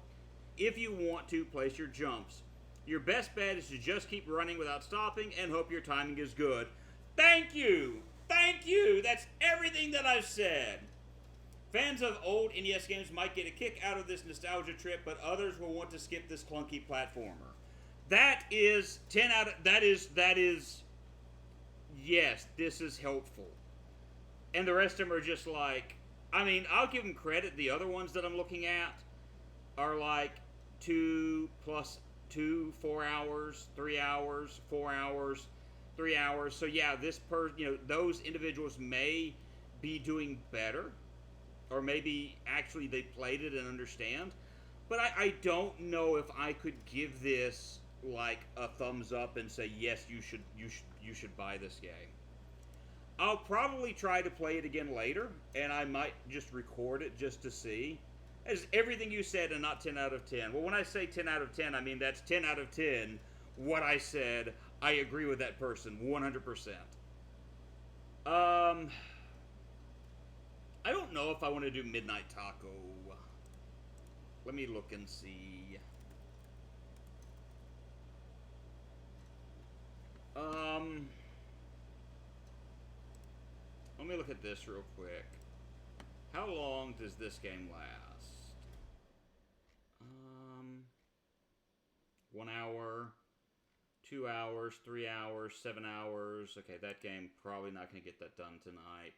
if you want to place your jumps. Your best bet is to just keep running without stopping and hope your timing is good. Thank you! Thank you! That's everything that I've said! Fans of old NES games might get a kick out of this nostalgia trip, but others will want to skip this clunky platformer. That is 10 out of... That is... Yes, this is helpful. And the rest of them are just like... I mean, I'll give them credit. The other ones that I'm looking at are like 2 plus 2, 4 hours, 3 hours, 4 hours, 3 hours. So yeah, those individuals may be doing better, or maybe actually they played it and understand. But I don't know if I could give this like a thumbs up and say yes, you should buy this game. I'll probably try to play it again later, and I might just record it just to see. It's everything you said and not 10 out of 10. Well, when I say 10 out of 10, I mean that's 10 out of 10 what I said. I agree with that person 100%. I don't know if I want to do Midnight Taco. Let me look and see. Let me look at this real quick. How long does this game last? 1 hour, 2 hours, 3 hours, 7 hours. Okay, that game probably not going to get that done tonight.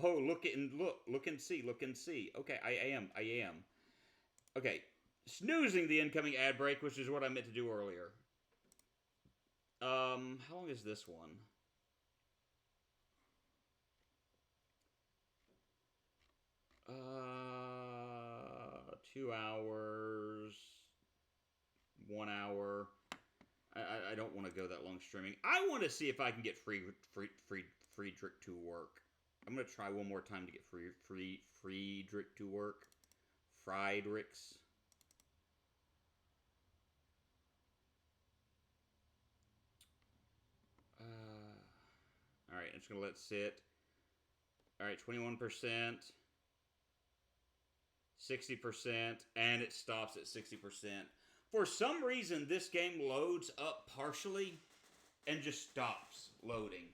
Oh, look and see. Okay, I am. Okay, snoozing the incoming ad break, which is what I meant to do earlier. How long is this one? 2 hours, 1 hour. I don't want to go that long streaming. I want to see if I can get Friedrich to work. I'm gonna try one more time to get Friedrich to work. Friedrichs. just going to let it sit. All right, 21%, 60%, and it stops at 60%. For some reason, this game loads up partially and just stops loading.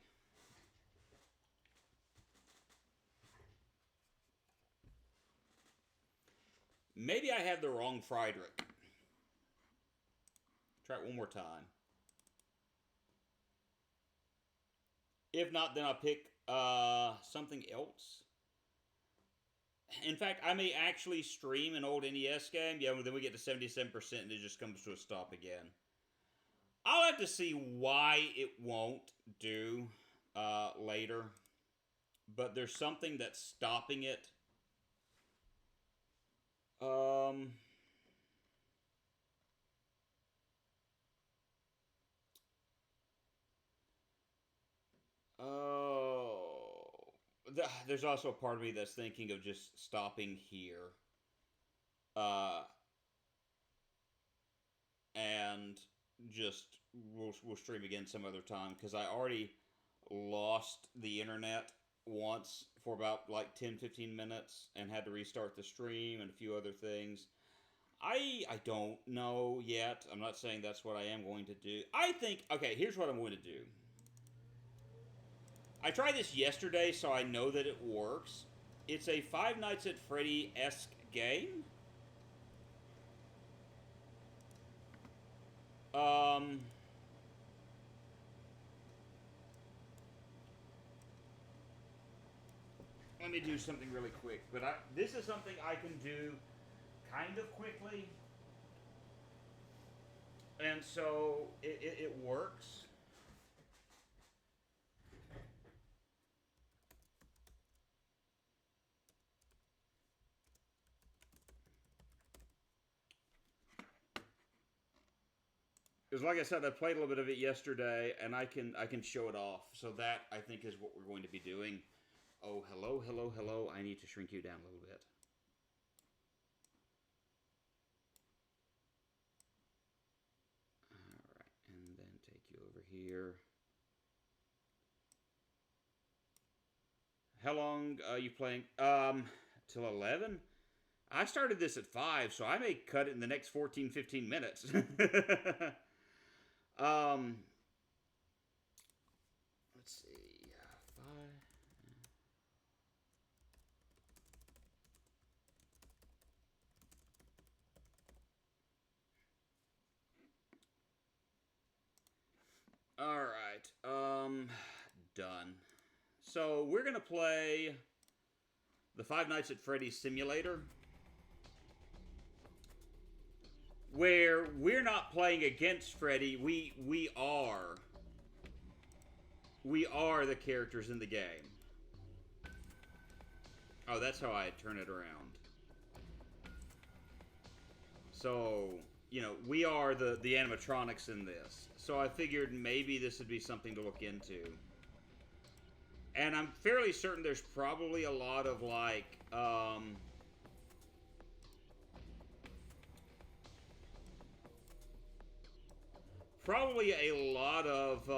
Maybe I have the wrong Friedrich. Try it one more time. If not, then I'll pick something else. In fact, I may actually stream an old NES game. Yeah, then we get to 77% and it just comes to a stop again. I'll have to see why it won't do later. But there's something that's stopping it. Oh, there's also a part of me that's thinking of just stopping here, and just we'll stream again some other time because I already lost the internet once for about like 10-15 minutes and had to restart the stream and a few other things. I don't know yet. I'm not saying that's what I am going to do. I think, okay, here's what I'm going to do. I tried this yesterday, so I know that it works. It's a Five Nights at Freddy-esque game. Let me do something really quick. But this is something I can do kind of quickly. And so it works. Because like I said, I played a little bit of it yesterday, and I can show it off. So that, I think, is what we're going to be doing. Oh, hello, hello, hello. I need to shrink you down a little bit. All right, and then take you over here. How long are you playing? Till 11? I started this at 5, so I may cut it in the next 14, 15 minutes. Let's see. 5. All right. Done. So we're gonna play the Five Nights at Freddy's Simulator, where we're not playing against Freddy. We are the characters in the game. Oh, that's how I turn it around. So, you know, we are the animatronics in this. So I figured maybe this would be something to look into. And I'm fairly certain there's probably a lot of, like, probably a lot of,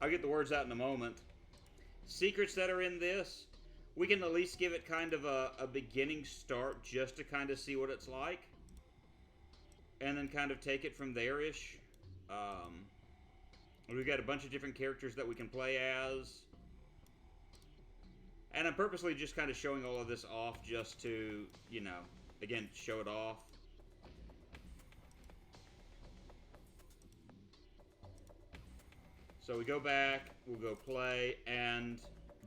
I'll get the words out in a moment, secrets that are in this. We can at least give it kind of a beginning start just to kind of see what it's like. And then kind of take it from there-ish. We've got a bunch of different characters that we can play as. And I'm purposely just kind of showing all of this off just to, you know, again, show it off. So we go back, we'll go play, and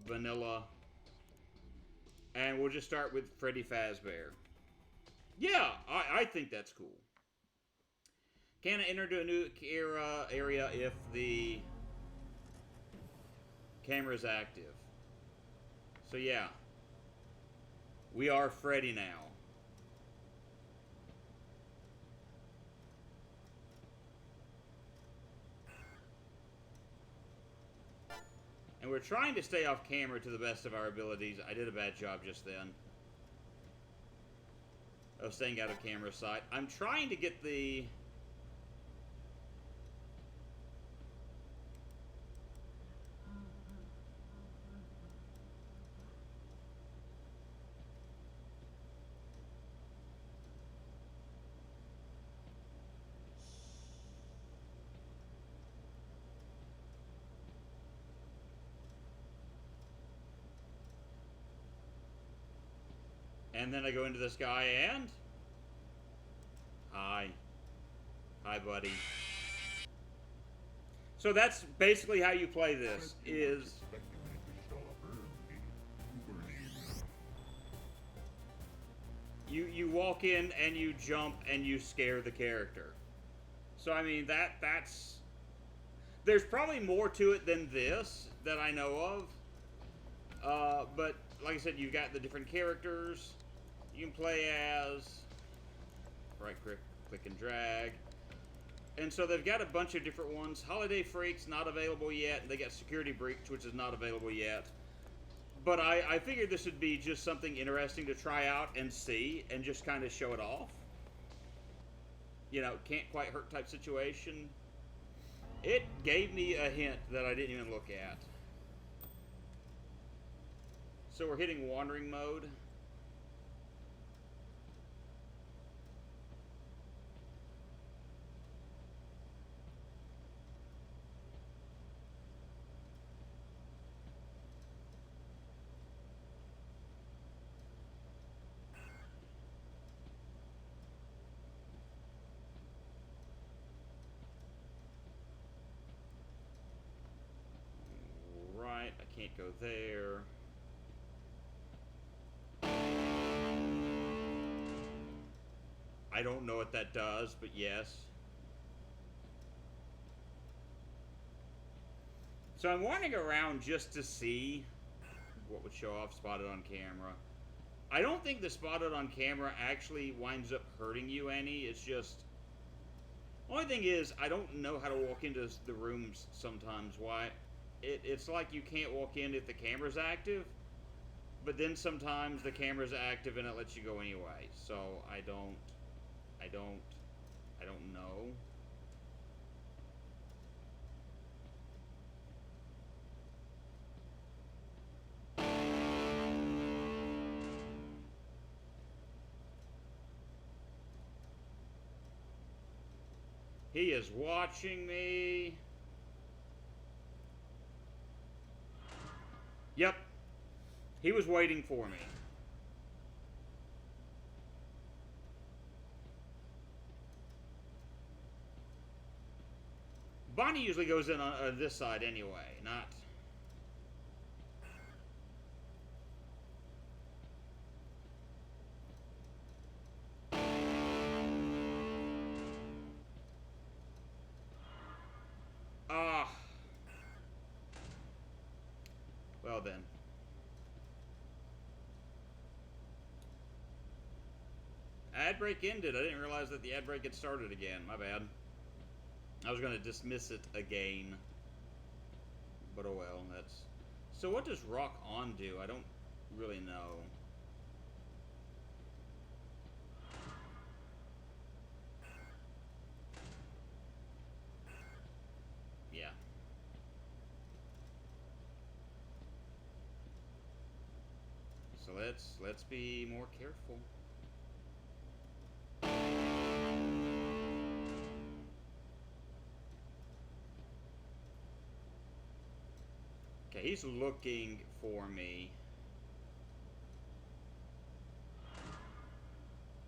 vanilla. And we'll just start with Freddy Fazbear. Yeah, I think that's cool. Can I enter to a new area if the camera is active? So yeah, we are Freddy now. And we're trying to stay off camera to the best of our abilities. I did a bad job just then of staying out of camera sight. I'm trying to get the... And then I go into this guy and... Hi. Hi, buddy. So that's basically how you play this, is... You walk in and you jump and you scare the character. So, I mean, that's... There's probably more to it than this that I know of. But, like I said, you've got the different characters you can play as. Right click and drag. And so they've got a bunch of different ones. Holiday Freaks, not available yet. They got Security Breach, which is not available yet. But I figured this would be just something interesting to try out and see, and just kind of show it off. You know, can't quite hurt type situation. It gave me a hint that I didn't even look at. So we're hitting wandering mode. Right, I can't go there. I don't know what that does, but yes. So I'm wandering around just to see what would show off spotted on camera. I don't think the spotted on camera actually winds up hurting you any. It's just... Only thing is, I don't know how to walk into the rooms sometimes. Why? It's like you can't walk in if the camera's active. But then sometimes the camera's active and it lets you go anyway. So I don't know. He is watching me. Yep. He was waiting for me. Bonnie usually goes in on this side anyway, not... Well then. Ad break ended. I didn't realize that the ad break had started again. My bad. I was going to dismiss it again. But oh well, that's... So what does Rock On do? I don't really know. Yeah. So let's be more careful. Okay, he's looking for me.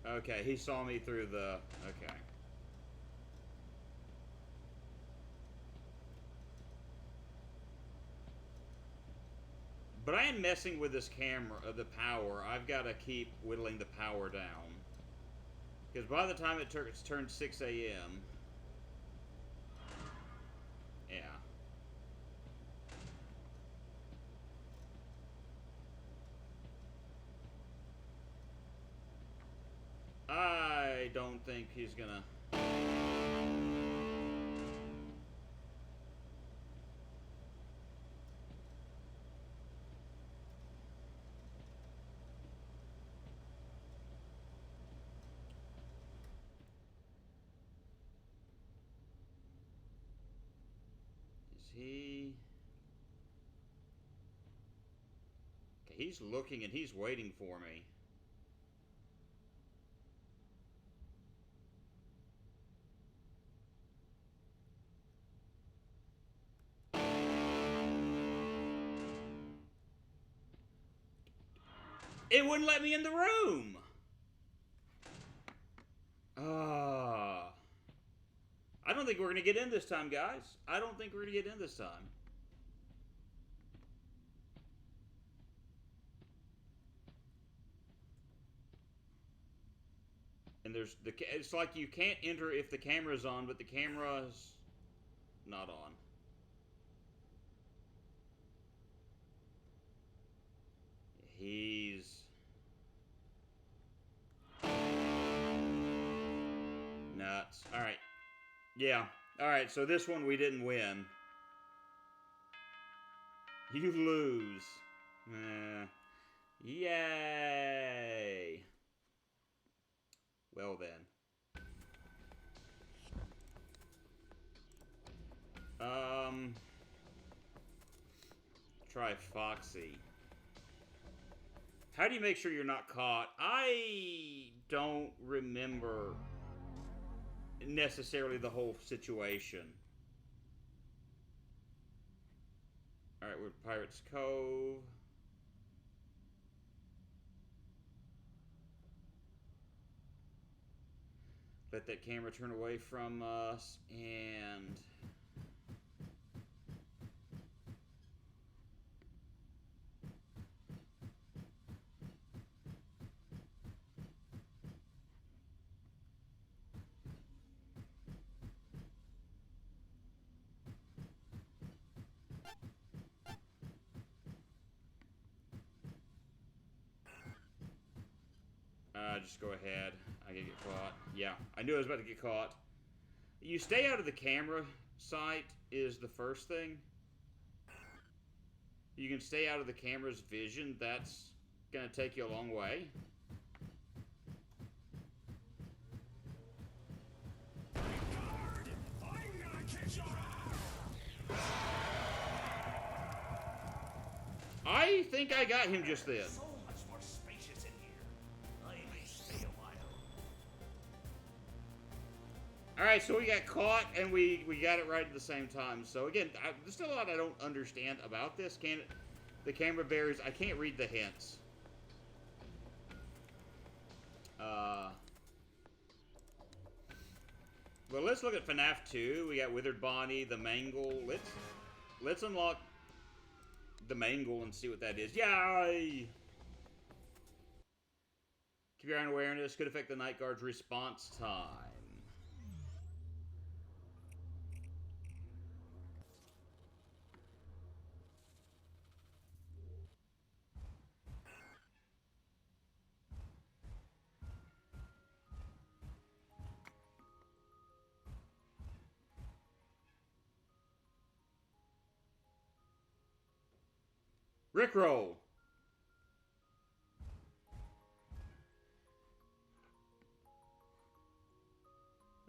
Okay, he saw me through the... Okay. But I am messing with this camera, the power. I've got to keep whittling the power down. Because by the time it's turned 6 a.m. Yeah. I don't think he's gonna... Is he... Okay, he's looking and he's waiting for me. It wouldn't let me in the room. I don't think we're going to get in this time, guys. I don't think we're going to get in this time. And it's like you can't enter if the camera's on, but the camera's not on. He's nuts. All right. Yeah. All right. So this one we didn't win. You lose. Yay. Well then. Try Foxy. How do you make sure you're not caught? I don't remember necessarily the whole situation. Alright, we're at Pirates Cove. Let that camera turn away from us, and... just go ahead. I gotta get caught. Yeah, I knew I was about to get caught. You stay out of the camera sight is the first thing. You can stay out of the camera's vision. That's gonna take you a long way. I think I got him just then. So much more spacious in here. I may stay a while. Alright, so we got caught and we got it right at the same time. So again, there's still a lot I don't understand about this. The camera bears, I can't read the hints. Well, let's look at FNAF 2. We got Withered Bonnie, the Mangle. Let's unlock the Mangle and see what that is. Yay! Keep your eye on awareness. Could affect the Night Guard's response time. Rickroll.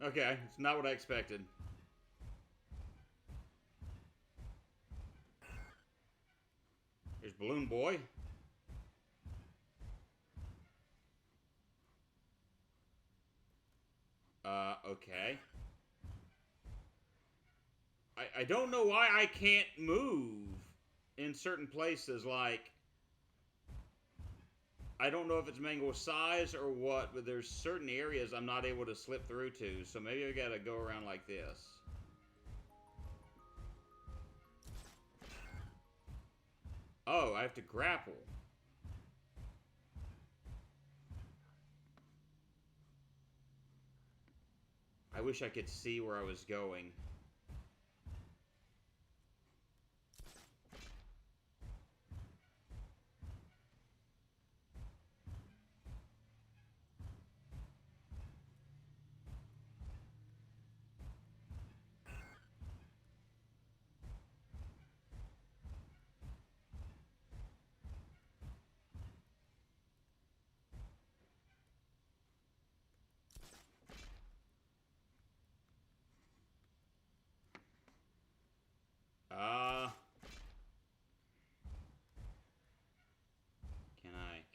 Okay, it's not what I expected. Here's Balloon Boy. Okay. I don't know why I can't move in certain places, like, I don't know if it's Mango's size or what, but there's certain areas I'm not able to slip through to, so maybe I gotta go around like this. Oh, I have to grapple. I wish I could see where I was going.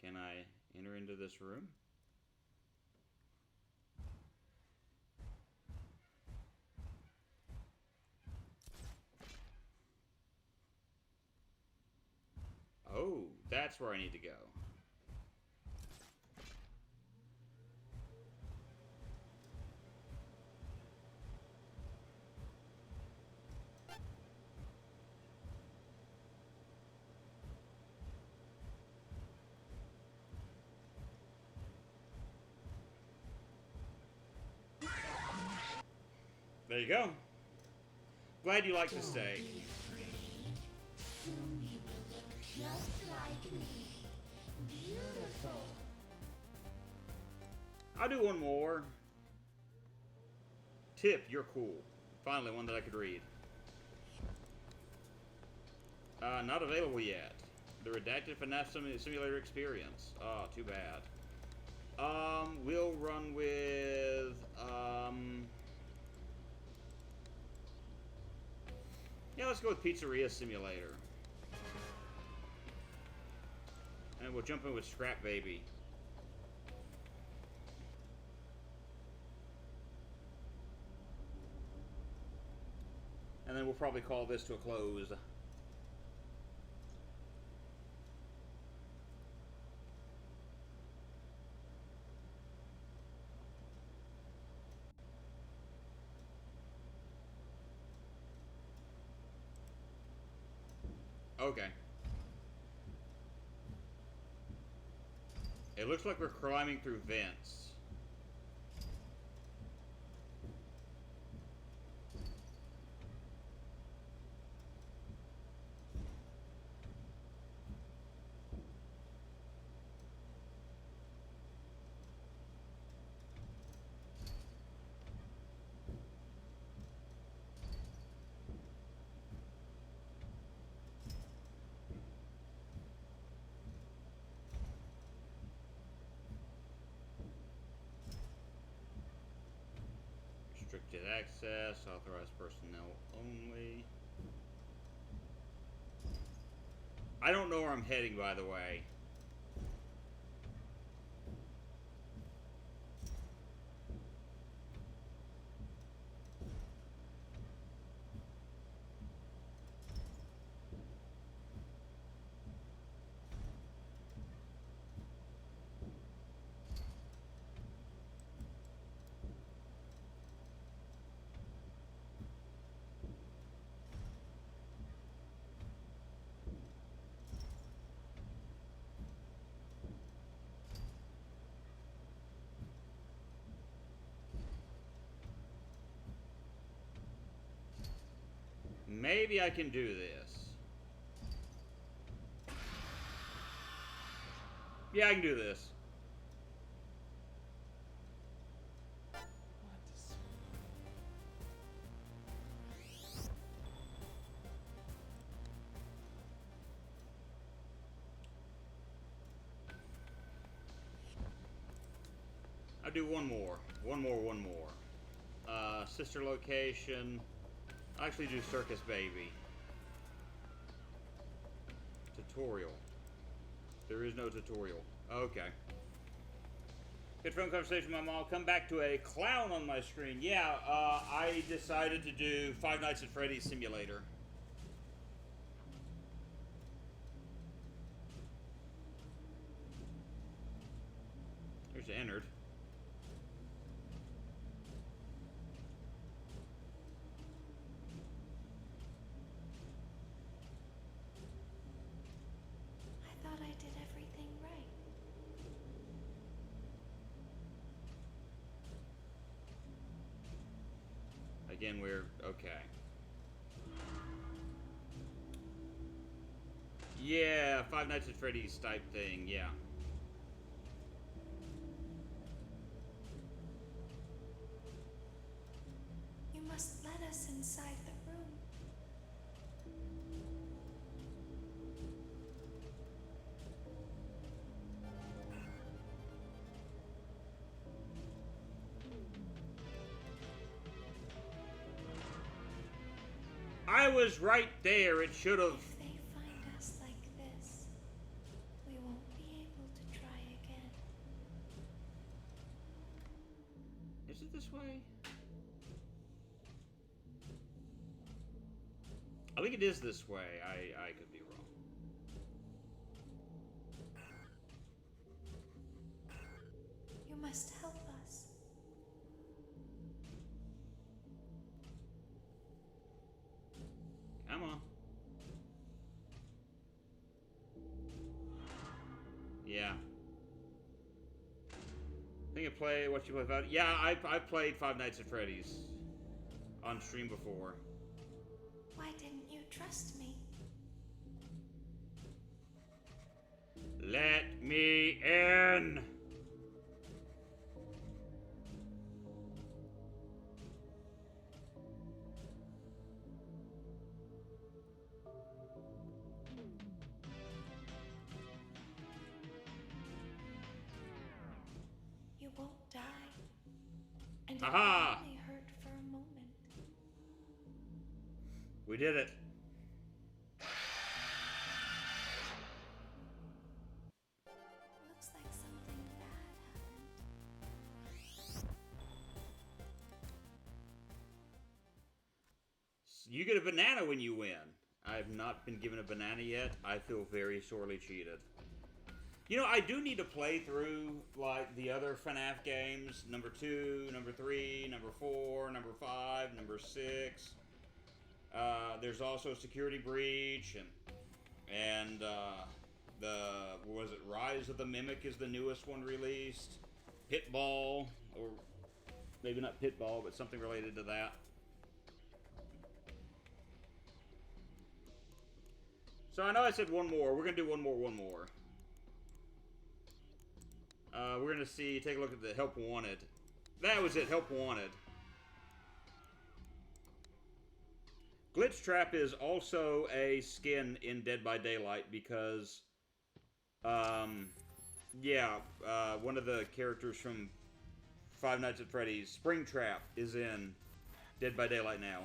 Can I enter into this room? Oh, that's where I need to go. There you go. Glad you like to stay. Just like me. Beautiful. I'll do one more. Tip, you're cool. Finally, one that I could read. Not available yet. The redacted FNAF simulator experience. Oh, too bad. We'll run with, yeah, let's go with Pizzeria Simulator. And we'll jump in with Scrap Baby. And then we'll probably call this to a close. Okay. It looks like we're climbing through vents. Restricted access, authorized personnel only. I don't know where I'm heading, by the way. Maybe I can do this. Yeah, I can do this. I'll do one more. One more. Sister location. I'll actually do Circus Baby. Tutorial. There is no tutorial. Okay. Good phone conversation with my mom. Come back to a clown on my screen. Yeah, I decided to do Five Nights at Freddy's Simulator. There's entered. I thought I did everything right. Again, we're okay. Yeah, Five Nights at Freddy's type thing, yeah. You must let us inside the room. I was right there. It should have. If they find us like this, we won't be able to try again. Is it this way? I think it is this way. I could be wrong. You must help us. Come on. Yeah. I think I play what you play about. Yeah, I played Five Nights at Freddy's. on stream before. Why didn't you trust me? Let me in! You won't die. And it Aha! only hurt for a moment. We did it. Looks like something bad happened. You get a banana when you win. I have not been given a banana yet. I feel very sorely cheated. You know, I do need to play through, like, the other FNAF games. Number 2, number 3, number 4, number 5, number 6. There's also Security Breach, and was it Rise of the Mimic is the newest one released. Pitball, or maybe not Pitball, but something related to that. So I know I said one more. We're going to do one more. We're going to take a look at the Help Wanted. That was it, Help Wanted. Glitch Trap is also a skin in Dead by Daylight because, one of the characters from Five Nights at Freddy's, Springtrap, is in Dead by Daylight now.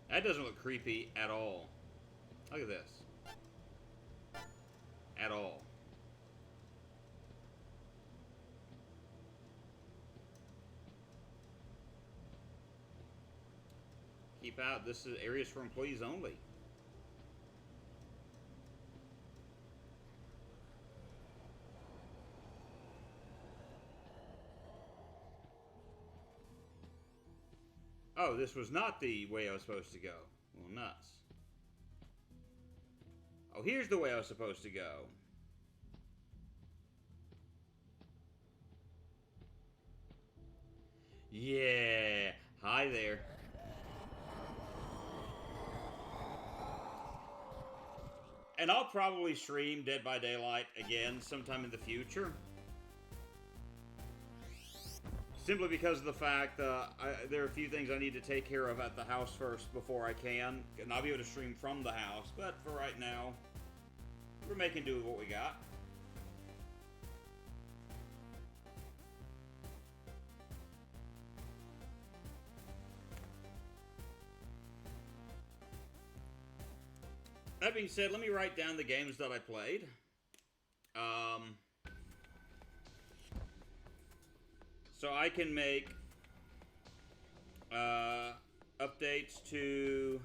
That doesn't look creepy at all. Look at this. At all. Keep out. This is areas for employees only. Oh, this was not the way I was supposed to go. Well, nuts. Oh, here's the way I was supposed to go. Yeah. Hi there. And I'll probably stream Dead by Daylight again sometime in the future. Simply because of the fact that there are a few things I need to take care of at the house first before I can. And I'll be able to stream from the house. But for right now, we're making do with what we got. That being said, let me write down the games that I played. So I can make updates to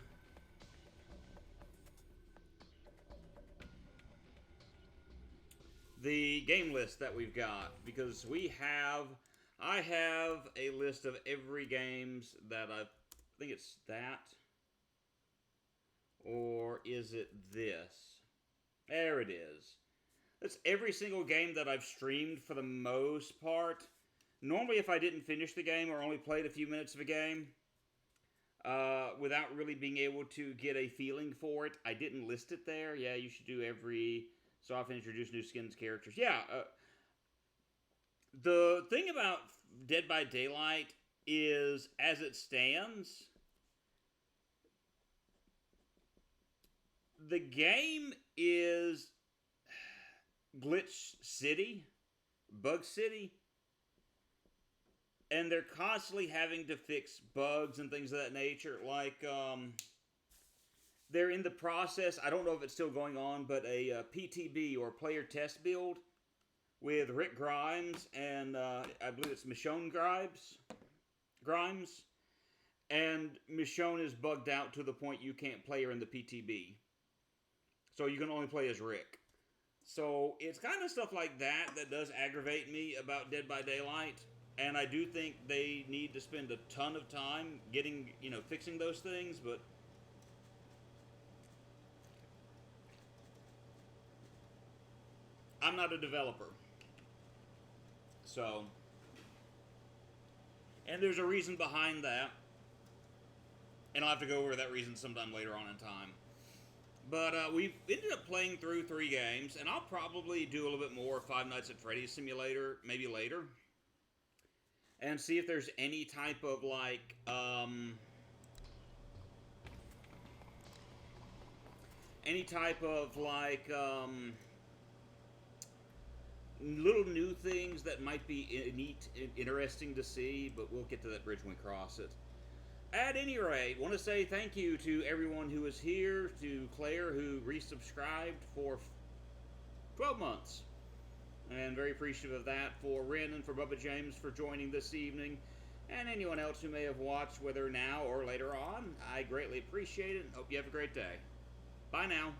the game list that we've got, because I have a list of every games that I think it's that, or is it this? There it is. That's every single game that I've streamed for the most part. Normally, if I didn't finish the game or only played a few minutes of a game, without really being able to get a feeling for it, I didn't list it there. Yeah, you should do so often introduce new skins, characters. Yeah, the thing about Dead by Daylight is, as it stands, the game is Glitch City, Bug City. And they're constantly having to fix bugs and things of that nature. Like, they're in the process, I don't know if it's still going on, but a PTB, or player test build, with Rick Grimes and I believe it's Michonne Grimes. And Michonne is bugged out to the point you can't play her in the PTB. So you can only play as Rick. So it's kind of stuff like that that does aggravate me about Dead by Daylight. And I do think they need to spend a ton of time getting, fixing those things, but I'm not a developer. So, and there's a reason behind that. And I'll have to go over that reason sometime later on in time. But we've ended up playing through 3 games, and I'll probably do a little bit more Five Nights at Freddy's Simulator, maybe later. And see if there's any type of, like, little new things that might be neat, interesting to see, but we'll get to that bridge when we cross it. At any rate, want to say thank you to everyone who is here, to Claire who resubscribed for 12 months. And very appreciative of that, for Ren and for Bubba James for joining this evening, and anyone else who may have watched, whether now or later on. I greatly appreciate it and hope you have a great day. Bye now.